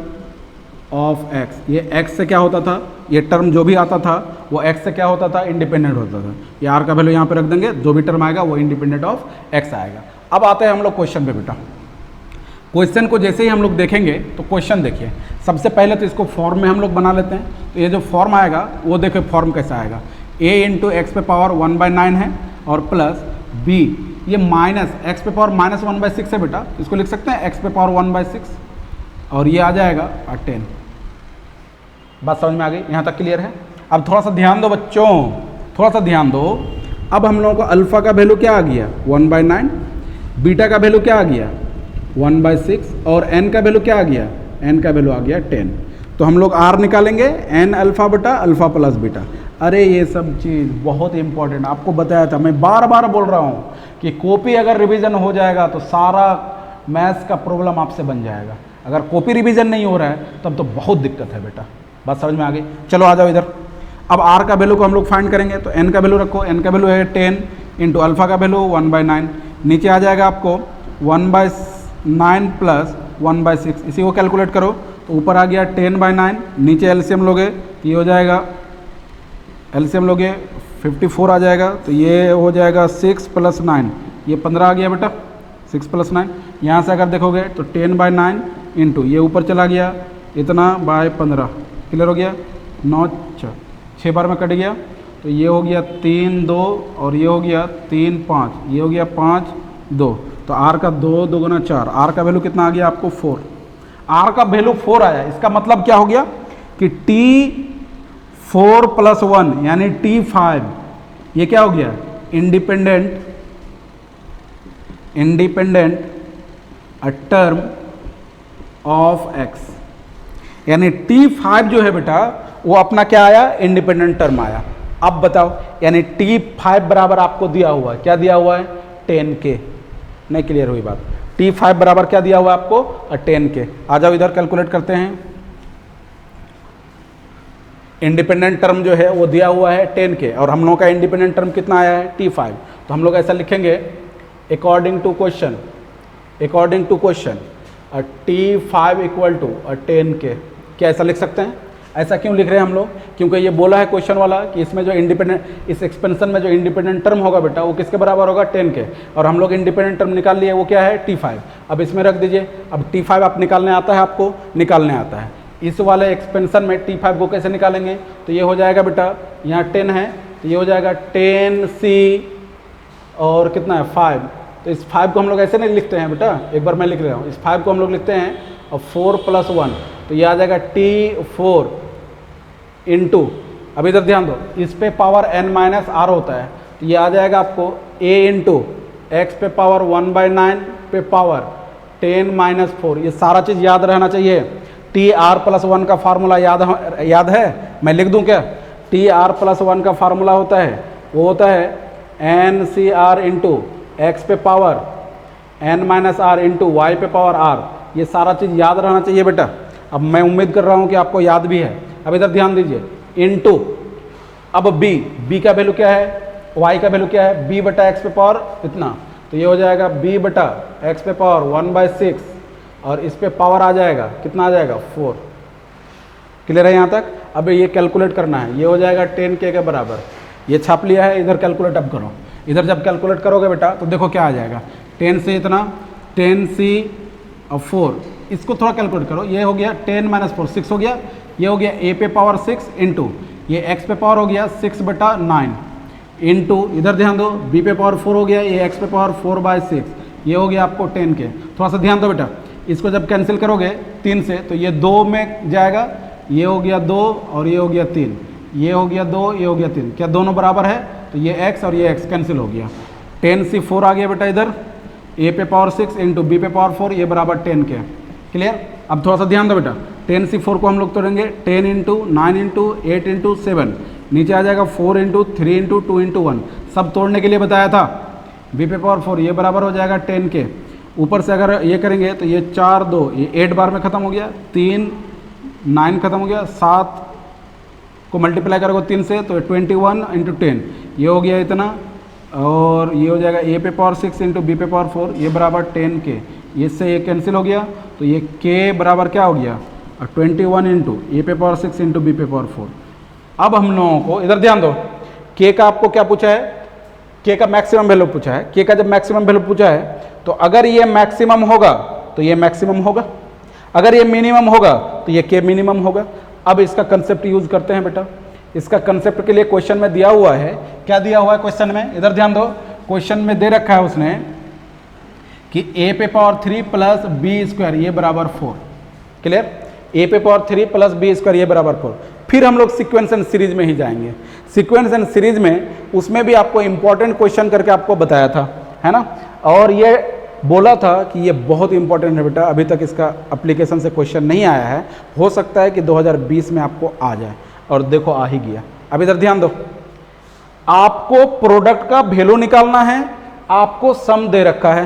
ऑफ x। ये x से क्या होता था, ये टर्म जो भी आता था वो x से क्या होता था, इंडिपेंडेंट होता था। ये r का वैल्यू यहाँ पे रख देंगे, जो भी टर्म आएगा वो इंडिपेंडेंट ऑफ x आएगा। अब आते हैं हम लोग क्वेश्चन पे बेटा। क्वेश्चन को जैसे ही हम लोग देखेंगे तो क्वेश्चन देखिए, सबसे पहले तो इसको फॉर्म में हम लोग बना लेते हैं। तो ये जो फॉर्म आएगा वो देखो फॉर्म कैसा आएगा, a इंटू एक्स पे पावर 1/9 है और प्लस b, ये माइनस एक्स पे पावर -1/6 है बेटा, इसको लिख सकते हैं एक्स पे पावर 1/6 और ये आ जाएगा 10। बात समझ में आ गई? यहाँ तक क्लियर है? अब थोड़ा सा ध्यान दो बच्चों, थोड़ा सा ध्यान दो। अब हम लोगों को अल्फ़ा का वैल्यू क्या आ गया, 1/9, बीटा का वैल्यू क्या आ गया, 1/6, और n का वैल्यू क्या आ गया, n का वैल्यू आ गया 10। तो हम लोग r निकालेंगे, n अल्फ़ा बटा अल्फ़ा प्लस बीटा। अरे ये सब चीज़ बहुत इंपॉर्टेंट, आपको बताया था, मैं बार बार बोल रहा हूँ कि कॉपी अगर रिवीजन हो जाएगा तो सारा मैथ्स का प्रॉब्लम आपसे बन जाएगा। अगर कॉपी रिवीजन नहीं हो रहा है तब तो बहुत दिक्कत है बेटा। बात समझ में आ गई? चलो आ जाओ इधर। अब r का वैल्यू को हम लोग फाइंड करेंगे, तो n का वैल्यू रखो, n का वैल्यू है 10 इंटू अल्फ़ा का वैल्यू 1/9, नीचे आ जाएगा आपको 1/9 प्लस 1/6, इसी को कैलकुलेट करो तो ऊपर आ गया 10/9, नीचे एलसीएम लोगे तो ये हो जाएगा, एलसीएम लोगे 54 आ जाएगा, तो ये हो जाएगा 6 + 9, ये 15 आ गया बेटा, 6 + 9। यहाँ से अगर देखोगे तो 10/9 इंटू ये ऊपर चला गया इतना बाय 15, क्लियर हो गया, 9 6 बार में कट गया, तो ये हो गया 3 2 और ये हो गया 3 5, ये हो गया 5 2, तो r का 2 2 गुना 4, r का वैल्यू कितना आ गया आपको 4। r का वैल्यू 4 आया, इसका मतलब क्या हो गया कि t4 + 1 यानी t5, ये क्या हो गया, इंडिपेंडेंट टर्म ऑफ x, यानी t5 जो है बेटा वो अपना क्या आया, इंडिपेंडेंट टर्म आया। अब बताओ, यानी t5 बराबर आपको दिया हुआ है, क्या दिया हुआ है, 10k। नहीं क्लियर हुई बात? T5 बराबर क्या दिया हुआ है आपको 10 के। आ जाओ इधर कैलकुलेट करते हैं। इंडिपेंडेंट टर्म जो है वो दिया हुआ है 10 के और हम लोगों का इंडिपेंडेंट टर्म कितना आया है T5। तो हम लोग ऐसा लिखेंगे according to question T5 equal to 10 के। क्या ऐसा लिख सकते हैं? ऐसा क्यों लिख रहे हैं हम लोग? क्योंकि ये बोला है क्वेश्चन वाला कि इसमें जो इंडिपेंडेंट इस एक्सपेंशन में जो इंडिपेंडेंट टर्म होगा बेटा वो किसके बराबर होगा 10 के। और हम लोग इंडिपेंडेंट टर्म निकाल लिए, वो क्या है T5। अब इसमें रख दीजिए। अब T5 आप निकालने आता है, आपको निकालने आता है। इस वाले एक्सपेंशन में T5 को कैसे निकालेंगे? तो ये हो जाएगा बेटा, यहाँ 10 है तो ये हो जाएगा 10C और कितना है 5। तो इस 5 को हम लोग ऐसे नहीं लिखते हैं बेटा, एक बार मैं लिख रहा हूँ। इस 5 को हम लोग लिखते हैं और 4 + 1 तो ये आ जाएगा T4 इंटू, अब इधर ध्यान दो, इस पे पावर n-r होता है तो ये आ जाएगा आपको a इंटू एक्स पे पावर 1/9 पे पावर 10-4। ये सारा चीज़ याद रहना चाहिए। TR+1 का फार्मूला याद है? मैं लिख दूं क्या? TR+1 का फार्मूला होता है, वो होता है NCR इंटू एक्स पे पावर n-r इंटू वाई पे पावर r। ये सारा चीज़ याद रहना चाहिए बेटा। अब मैं उम्मीद कर रहा हूँ कि आपको याद भी है। अब इधर ध्यान दीजिए, इनटू अब b का वैल्यू क्या है, y का वैल्यू क्या है, b बटा एक्स पे पावर इतना, तो ये हो जाएगा b बटा एक्स पे पावर 1/6 और इस पे पावर आ जाएगा कितना, आ जाएगा 4। क्लियर है यहाँ तक? अब ये कैलकुलेट करना है, ये हो जाएगा 10K के बराबर। ये छाप लिया है, इधर कैलकुलेट अब करो। इधर जब कैलकुलेट करोगे बेटा तो देखो क्या आ जाएगा, 10 से इतना 10C और 4, इसको थोड़ा कैलकुलेट करो। ये हो गया 10 - 4 6 हो गया। ये हो गया a पे पावर 6 इंटू ये x पे पावर हो गया 6/9 इंटू इधर ध्यान दो b पे पावर 4 हो गया, ये x पे पावर 4/6, ये हो गया आपको 10K। थोड़ा सा ध्यान दो बेटा, इसको जब कैंसिल करोगे 3 से तो ये 2 में जाएगा, ये हो गया 2 और ये हो गया 3, ये हो गया 2, ये हो गया 3। क्या दोनों बराबर है? तो ये x और ये x कैंसिल हो गया। 10C4 आ गया बेटा इधर, a पे पावर 6 इंटू b पे पावर 4, ये बराबर 10K। क्लियर? अब थोड़ा सा ध्यान दो बेटा, 10C4 को हम लोग तोड़ेंगे 10 इंटू 9 इंटू 8 इंटू 7, नीचे आ जाएगा 4 इंटू 3 इंटू 2 इंटू 1, सब तोड़ने के लिए बताया था। b पे पावर 4 ये बराबर हो जाएगा 10K। ऊपर से अगर ये करेंगे तो ये 4 2 ये 8 बार में ख़त्म हो गया, 3 9 खत्म हो गया, 7 को मल्टीप्लाई करोगे 3 से तो 21 इंटू 10 ये हो गया इतना, और ये हो जाएगा a पे पावर 6 इंटू b पे पावर 4, ये बराबर 10K। इससे ये कैंसिल हो गया तो ये k बराबर क्या हो गया 21 इंटू ए पे पावर 6 इंटू बी पे पावर 4। अब हम लोगों को इधर ध्यान दो, k का आपको क्या पूछा है, k का मैक्सिमम वैल्यू पूछा है। k का जब मैक्सिमम वैल्यू पूछा है तो अगर ये मैक्सिमम होगा तो ये मैक्सिमम होगा, अगर ये मिनिमम होगा तो ये k मिनिमम होगा। अब इसका कंसेप्ट यूज करते हैं बेटा। इसका कंसेप्ट के लिए क्वेश्चन में दिया हुआ है, क्या दिया हुआ है क्वेश्चन में, इधर ध्यान दो। क्वेश्चन में दे रखा है उसने कि a पे पावर 3 प्लस बी स्क्वायर ये बराबर 4। क्लियर? a पे पावर 3 प्लस बी स्क्वायर ये बराबर 4। फिर हम लोग सीक्वेंस एंड सीरीज में ही जाएंगे। सीक्वेंस एंड सीरीज में उसमें भी आपको इंपॉर्टेंट क्वेश्चन करके आपको बताया था, है ना, और ये बोला था कि ये बहुत इंपॉर्टेंट है बेटा, अभी तक इसका एप्लीकेशन से क्वेश्चन नहीं आया है, हो सकता है कि 2020 में आपको आ जाए, और देखो आ ही गया। अब इधर ध्यान दो, आपको प्रोडक्ट का वैल्यू निकालना है, आपको सम दे रखा है,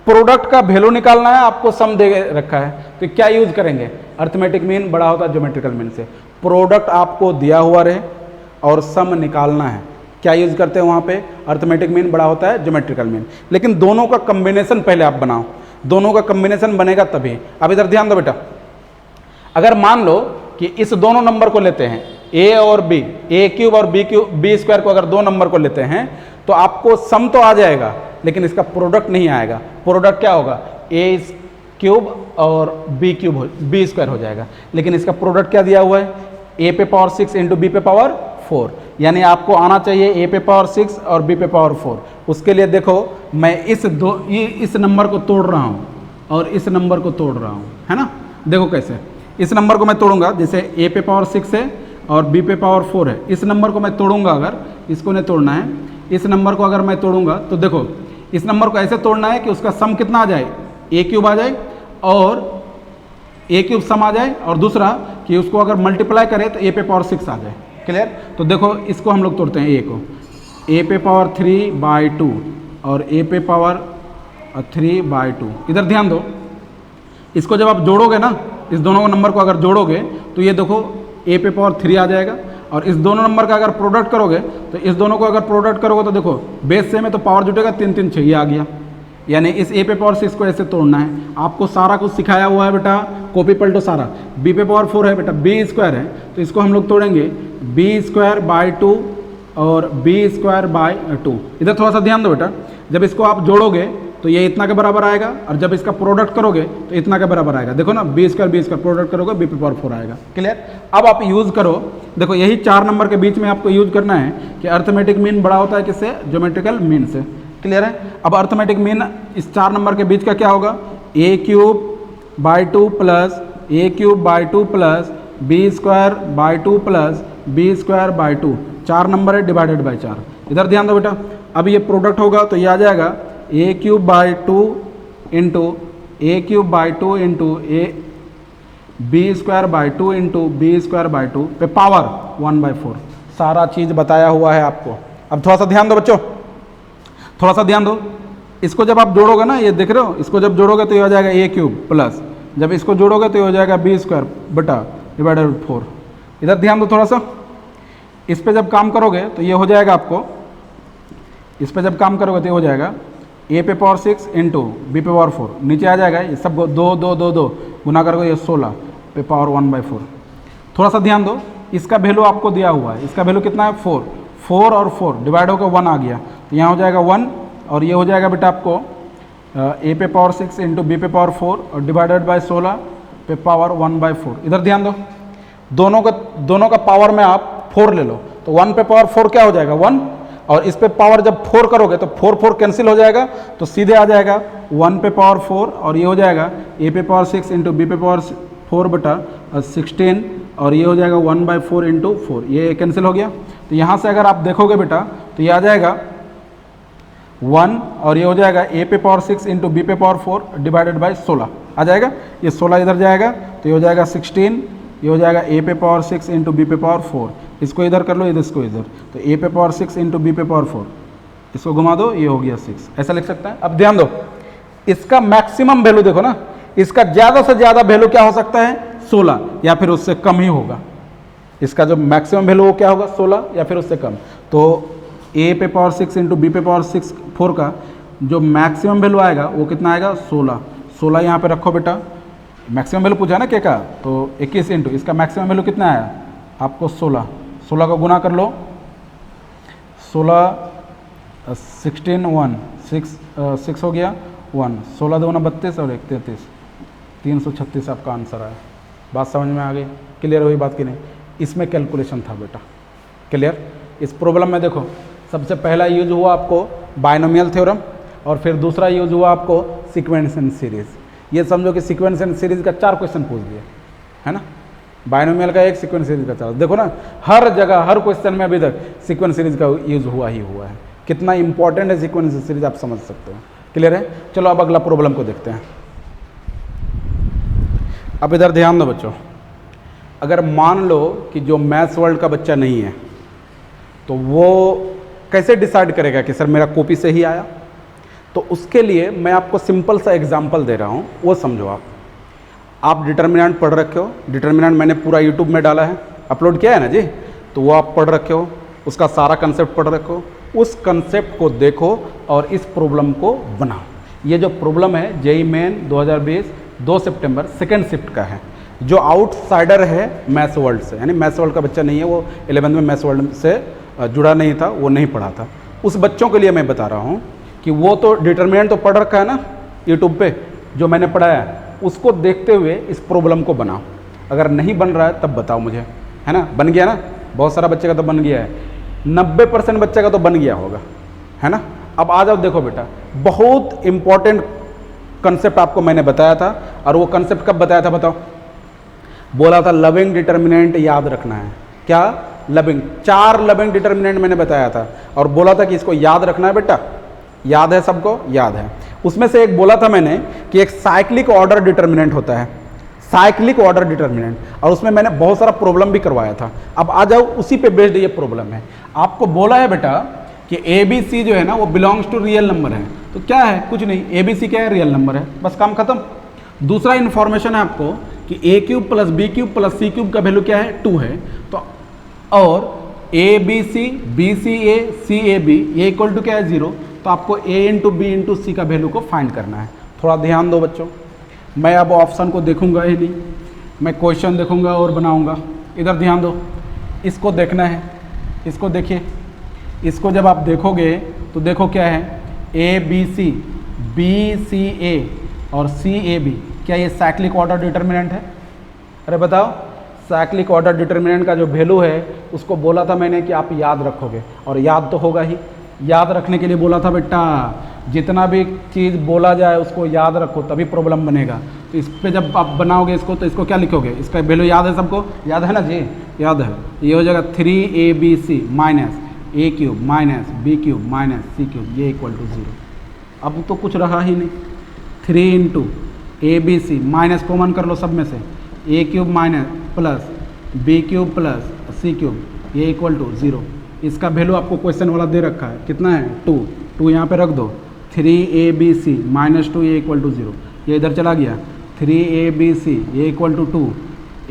प्रोडक्ट का वैल्यू निकालना है, आपको सम दे रखा है, तो क्या यूज करेंगे, अर्थमेटिक मीन बड़ा होता है ज्योमेट्रिकल मीन से। प्रोडक्ट आपको दिया हुआ रहे और सम निकालना है, क्या यूज करते हैं वहाँ पे, अर्थमेटिक मीन बड़ा होता है ज्योमेट्रिकल मीन। लेकिन दोनों का कॉम्बिनेशन पहले आप बनाओ, दोनों का कॉम्बिनेशन बनेगा तभी। अब इधर ध्यान दो बेटा, अगर मान लो कि इस दोनों नंबर को लेते हैं a और b, a³ और b स्क्वायर को अगर दो नंबर को लेते हैं तो आपको सम तो आ जाएगा लेकिन इसका प्रोडक्ट नहीं आएगा। प्रोडक्ट क्या होगा, a³ और b स्क्वायर हो जाएगा, लेकिन इसका प्रोडक्ट क्या दिया हुआ है, a पे पावर 6 इंटू b पे पावर 4, यानी आपको आना चाहिए a पे पावर 6 और b पे पावर 4। उसके लिए देखो मैं इस नंबर को तोड़ रहा हूँ और इस नंबर को तोड़ रहा हूँ, है ना। देखो कैसे, इस नंबर को मैं तोड़ूंगा, जैसे a पे पावर 6 है और b पे पावर 4 है, इस नंबर को मैं तोड़ूंगा, अगर इसको नहीं तोड़ना है, इस नंबर को अगर मैं तोड़ूंगा तो देखो इस नंबर को ऐसे तोड़ना है कि उसका सम कितना आ जाए, a³ आ जाए और a³ सम आ जाए, और दूसरा कि उसको अगर मल्टीप्लाई करें तो a पे पावर 6 आ जाए। क्लियर? तो देखो इसको हम लोग तोड़ते हैं, a को, a पे पावर 3/2 और a पे पावर और 3/2। इधर ध्यान दो, इसको जब आप जोड़ोगे ना, इस दोनों नंबर को अगर जोड़ोगे तो ये देखो a पे पावर 3 आ जाएगा, और इस दोनों नंबर का अगर प्रोडक्ट करोगे तो इस दोनों को अगर प्रोडक्ट करोगे तो देखो बेस सेम है तो पावर जुटेगा 3 3 6, ये आ गया। यानी इस a पे पावर 6 को ऐसे तोड़ना है। आपको सारा कुछ सिखाया हुआ है बेटा, कॉपी पलटो सारा। b पे पावर 4 है बेटा, b² है तो इसको हम लोग तोड़ेंगे b²/2 और b²/2। इधर थोड़ा सा ध्यान दो बेटा, जब इसको आप जोड़ोगे तो ये इतना के बराबर आएगा, और जब इसका प्रोडक्ट करोगे तो इतना के बराबर आएगा। देखो ना, b² प्रोडक्ट करोगे b पे पावर 4 आएगा। क्लियर? अब आप यूज़ करो, देखो यही 4 नंबर के बीच में आपको यूज करना है कि अर्थमेटिक मीन बड़ा होता है किससे? ज्योमेट्रिकल मीन से। क्लियर है? अब अर्थमेटिक मीन इस 4 नंबर के बीच का क्या होगा? a³/2 plus a³/2 plus b²/2 plus b²/2। 4 number है डिवाइडेड बाई 4। इधर ध्यान दो बेटा, अब ये प्रोडक्ट होगा तो ये आ जाएगा a³/2 into a³/2 into b²/2 into b²/2 पे पावर 1/4। सारा चीज़ बताया हुआ है आपको। अब थोड़ा सा ध्यान दो बच्चों, थोड़ा सा ध्यान दो। इसको जब आप जोड़ोगे ना, ये देख रहे हो, इसको जब जोड़ोगे तो ये हो जाएगा a³ प्लस, जब इसको जोड़ोगे तो ये हो जाएगा b² बटा डिवाइडेड बाई 4। इधर ध्यान दो थोड़ा सा, इस पे जब काम करोगे तो ये हो जाएगा आपको, इस पे जब काम करोगे तो ये हो जाएगा a पे पावर 6 इंटू b पे पावर 4, नीचे आ जाएगा ये सब 2 2 2 2 गुना करोगे ये 16 पे पावर 1/4। थोड़ा सा ध्यान दो, इसका वैल्यू आपको दिया हुआ है, इसका वैल्यू कितना है? 4। 4 और 4 डिवाइड होकर 1 आ गया, तो यहाँ हो जाएगा 1, और ये हो जाएगा बेटा आपको a पे पावर 6 इंटू b पे पावर 4 और डिवाइडेड बाई 16 पे पावर 1/4। इधर ध्यान दो, दोनों का पावर में आप 4 ले लो, तो 1 पे पावर 4 क्या हो जाएगा? 1, और इस पे पावर जब 4 करोगे तो 4 4 कैंसिल हो जाएगा, तो सीधे आ जाएगा 1 पे पावर 4, और ये हो जाएगा a पे पावर 6 इंटू b पे पावर 4 बटा 16, और ये हो जाएगा 1/4 इंटू 4, ये कैंसिल हो गया। तो यहाँ से अगर आप देखोगे बेटा तो ये आ जाएगा 1, और ये हो जाएगा a पे पावर 6 इंटू b पे पावर 4 डिवाइडेड बाई 16 आ जाएगा। ये 16 इधर जाएगा तो ये हो जाएगा 16, ये हो जाएगा a पे पावर 6 इंटू b पे पावर 4, इसको इधर कर लो, इधर इसको इधर, तो a पे पावर 6 इंटू b पे पावर 4, इसको घुमा दो, ये हो गया 6। ऐसा लिख सकता है। अब ध्यान दो, इसका मैक्सिमम वैल्यू देखो ना, इसका ज़्यादा से ज़्यादा वैल्यू क्या हो सकता है? 16, या फिर उससे कम ही होगा। इसका जो मैक्सिमम वैल्यू वो क्या होगा? 16 या फिर उससे कम। तो a पे पावर 6 इंटू b पे पावर 4 का जो मैक्सिमम वैल्यू आएगा वो कितना आएगा? 16। 16 यहाँ पे रखो बेटा, मैक्सिमम वैल्यू पूछा ना के का, तो 21 इंटू इसका मैक्सिमम वैल्यू कितना आया आपको? 16। 16 को गुना कर लो, 16 16 1 6 हो गया 1, 16 2 32 और 1 33, 336 आपका आंसर आया। बात समझ में आ गई? क्लियर हुई बात की नहीं? इसमें कैलकुलेशन था बेटा। क्लियर? इस प्रॉब्लम में देखो, सबसे पहला यूज हुआ आपको बायनोमियल थ्योरम, और फिर दूसरा यूज हुआ आपको सीक्वेंस एंड सीरीज। ये समझो कि सीक्वेंस एंड सीरीज का 4 क्वेश्चन पूछ दिए, है ना? बायनोमियल का 1, सीक्वेंस सीरीज का 4। देखो ना, हर जगह हर क्वेश्चन में अभी तक सीक्वेंस सीरीज का यूज हुआ ही हुआ है। कितना इंपॉर्टेंट है सीक्वेंस सीरीज आप समझ सकते हो। क्लियर है? चलो अब अगला प्रॉब्लम को देखते हैं। अब इधर ध्यान दो बच्चों, अगर मान लो कि जो मैथ्स वर्ल्ड का बच्चा नहीं है तो वो कैसे डिसाइड करेगा कि सर मेरा कॉपी से ही आया? तो उसके लिए मैं आपको सिंपल सा एग्जांपल दे रहा हूँ, वो समझो। आप डिटर्मिनेंट पढ़ रखे हो, डिटर्मिनेंट मैंने पूरा यूट्यूब में डाला है, अपलोड किया है ना जी, तो वो आप पढ़ रखे हो, उसका सारा कंसेप्ट पढ़ रखे हो। उस कंसेप्ट को देखो और इस प्रॉब्लम को बनाओ। ये जो प्रॉब्लम है जेईई मेन 2020 2 सितंबर सेकेंड शिफ्ट का है, जो आउटसाइडर है मैथ्स वर्ल्ड से, यानी मैथ्स वर्ल्ड का बच्चा नहीं है, वो 11th में मैथ्स वर्ल्ड से जुड़ा नहीं था, वो नहीं पढ़ा था। उस बच्चों के लिए मैं बता रहा हूँ कि वो तो डिटर्मिनेंट तो पढ़ रखा है ना यूट्यूब पे, जो मैंने पढ़ाया है, उसको देखते हुए इस प्रॉब्लम को बनाओ। अगर नहीं बन रहा है तब बताओ मुझे, है ना? बन गया ना? बहुत सारा बच्चे का तो बन गया है, 90% बच्चे का तो बन गया होगा, है ना? अब आ जाओ, देखो बेटा, बहुत इंपॉर्टेंट कंसेप्ट आपको मैंने बताया था। और वो कंसेप्ट कब बताया था बताओ? बोला था लविंग डिटर्मिनेंट याद रखना है। क्या? लविंग। 4 लविंग डिटर्मिनेंट मैंने बताया था और बोला था कि इसको याद रखना है बेटा। याद है सबको? याद है। उसमें से एक बोला था मैंने कि एक साइक्लिक ऑर्डर डिटर्मिनेंट होता है, साइक्लिक ऑर्डर डिटर्मिनेंट, और उसमें मैंने बहुत सारा प्रॉब्लम भी करवाया था। अब आ जाओ, उसी पे बेस्ड ये प्रॉब्लम है। आपको बोला है बेटा कि ए बी सी जो है ना वो बिलोंग्स टू रियल नंबर है। तो क्या है, कुछ नहीं, ए बी सी क्या है, रियल नंबर है, बस काम खत्म। दूसरा इन्फॉर्मेशन है आपको कि A cube plus B cube plus C cube का वैल्यू क्या है, 2 है। तो और A B C A C A B ये इक्वल टू क्या है, 0। तो आपको A into B into C का वैल्यू को फाइंड करना है। थोड़ा ध्यान दो बच्चों, मैं अब ऑप्शन को देखूंगा ही नहीं, मैं क्वेश्चन देखूंगा और बनाऊंगा। इधर ध्यान दो, इसको देखना है, इसको देखिए। इसको जब आप देखोगे तो देखो क्या है, ए बी सी ए और सी ए बी, क्या ये साइक्लिक ऑर्डर डिटर्मिनेंट है? अरे बताओ, साइक्लिक ऑर्डर डिटर्मिनेंट का जो वैल्यू है उसको बोला था मैंने कि आप याद रखोगे, और याद तो होगा ही। याद रखने के लिए बोला था बेटा, जितना भी चीज़ बोला जाए उसको याद रखो, तभी प्रॉब्लम बनेगा। तो इस पे जब आप बनाओगे इसको, तो इसको क्या लिखोगे, इसका वैल्यू याद है सबको? याद है ना जी, याद है। ये हो जाएगा 3abc minus A cube minus B cube minus C cube, ये इक्वल टू 0। अब तो कुछ रहा ही नहीं। 3 into A B C minus common कर लो सब में से, A cube minus plus B cube plus C cube, ये इक्वल टू 0। इसका वैल्यू आपको क्वेश्चन वाला दे रखा है, कितना है, 2 यहाँ पे रख दो। 3abc माइनस 2 ये इक्वल टू 0, ये इधर चला गया। 3abc ये इक्वल टू 2,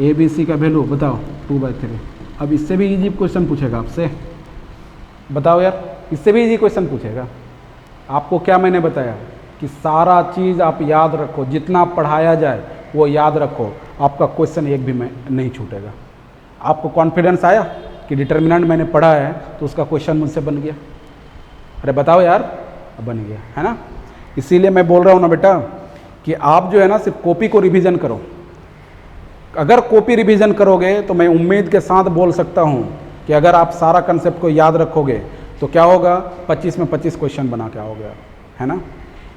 abc का वैल्यू बताओ 2/3। अब इससे भी इजी क्वेश्चन पूछेगा आपसे, बताओ यार, इससे भी इजी क्वेश्चन पूछेगा। आपको क्या मैंने बताया कि सारा चीज़ आप याद रखो, जितना पढ़ाया जाए वो याद रखो, आपका क्वेश्चन एक भी में नहीं छूटेगा। आपको कॉन्फिडेंस आया कि डिटर्मिनेंट मैंने पढ़ा है तो उसका क्वेश्चन मुझसे बन गया? अरे बताओ यार, बन गया है ना। इसीलिए मैं बोल रहा हूँ ना बेटा कि आप जो है ना सिर्फ कॉपी को रिवीजन करो। अगर कॉपी रिवीजन करोगे तो मैं उम्मीद के साथ बोल सकता हूँ कि अगर आप सारा कंसेप्ट को याद रखोगे तो क्या होगा, 25 में 25 क्वेश्चन बना के आओगे, है ना।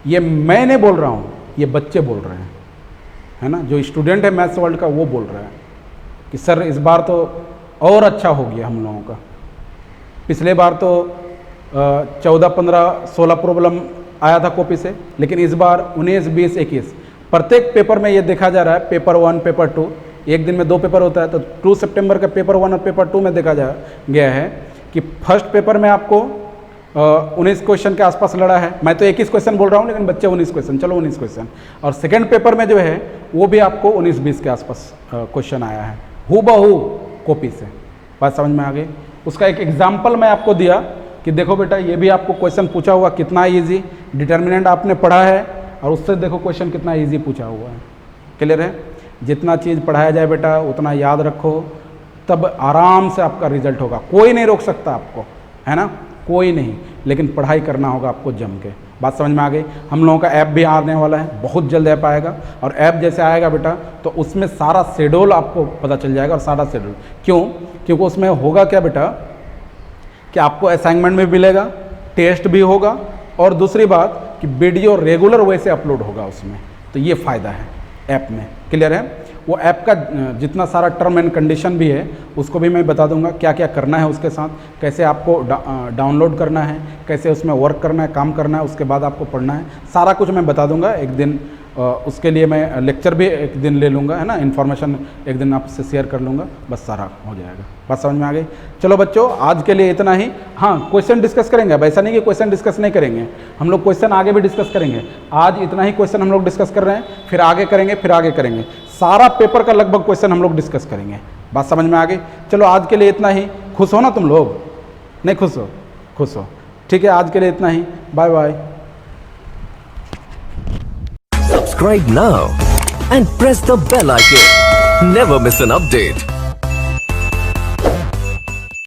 ये मैं नहीं बोल रहा हूँ, ये बच्चे बोल रहे हैं, है ना। जो स्टूडेंट है मैथ्स वर्ल्ड का वो बोल रहा है कि सर इस बार तो और अच्छा हो गया हम लोगों का। पिछले बार तो 14, 15, 16 प्रॉब्लम आया था कॉपी से, लेकिन इस बार 19, 20, 21 प्रत्येक पेपर में ये देखा जा रहा है। पेपर 1, पेपर 2, एक दिन में 2 पेपर होता है, तो 2 सितंबर का पेपर 1 और पेपर 2 में देखा गया है कि फर्स्ट पेपर में आपको 19 क्वेश्चन के आसपास लड़ा है। मैं तो 21 क्वेश्चन बोल रहा हूँ, लेकिन बच्चे 19 क्वेश्चन, चलो 19 क्वेश्चन। और सेकेंड पेपर में जो है वो भी आपको 19-20 के आसपास क्वेश्चन आया है, हूबहू कॉपी से। बात समझ में आ गई? उसका एक एग्जाम्पल मैं आपको दिया कि देखो बेटा, ये भी आपको क्वेश्चन पूछा हुआ, कितना ईजी डिटर्मिनेंट आपने पढ़ा है, और उससे देखो क्वेश्चन कितना ईजी पूछा हुआ है। क्लियर है? जितना चीज़ पढ़ाया जाए बेटा उतना याद रखो, तब आराम से आपका रिजल्ट होगा। कोई नहीं रोक सकता आपको, है ना, कोई नहीं, लेकिन पढ़ाई करना होगा आपको जम के। बात समझ में आ गई? हम लोगों का ऐप भी आने वाला है, बहुत जल्द ऐप आएगा, और ऐप जैसे आएगा बेटा तो उसमें सारा शेड्यूल आपको पता चल जाएगा। और सारा शेड्यूल क्यों? क्योंकि उसमें होगा क्या बेटा कि आपको असाइनमेंट भी मिलेगा, टेस्ट भी होगा, और दूसरी बात कि वीडियो रेगुलर वैसे अपलोड होगा उसमें। तो ये फ़ायदा है ऐप में। क्लियर है? वो ऐप का जितना सारा टर्म एंड कंडीशन भी है उसको भी मैं बता दूंगा, क्या क्या करना है उसके साथ, कैसे आपको डाउनलोड करना है, कैसे उसमें वर्क करना है, काम करना है, उसके बाद आपको पढ़ना है, सारा कुछ मैं बता दूंगा। एक दिन उसके लिए मैं लेक्चर भी एक दिन ले लूँगा, है ना, इन्फॉर्मेशन एक दिन आपसे शेयर कर लूँगा, बस सारा हो जाएगा। बात समझ में आ गई? चलो बच्चों, आज के लिए इतना ही। हाँ, क्वेश्चन डिस्कस करेंगे। अब ऐसा नहीं कि क्वेश्चन डिस्कस नहीं करेंगे, हम लोग क्वेश्चन आगे भी डिस्कस करेंगे। आज इतना ही क्वेश्चन हम लोग डिस्कस कर रहे हैं, फिर आगे करेंगे, फिर आगे करेंगे। सारा पेपर का लगभग क्वेश्चन हम लोग डिस्कस करेंगे। बात समझ में आ गई? चलो आज के लिए इतना ही। खुश हो ना तुम लोग? नहीं खुश हो? खुश हो, ठीक है। आज के लिए इतना ही, bye bye. Subscribe now and press the bell icon. Never miss an update.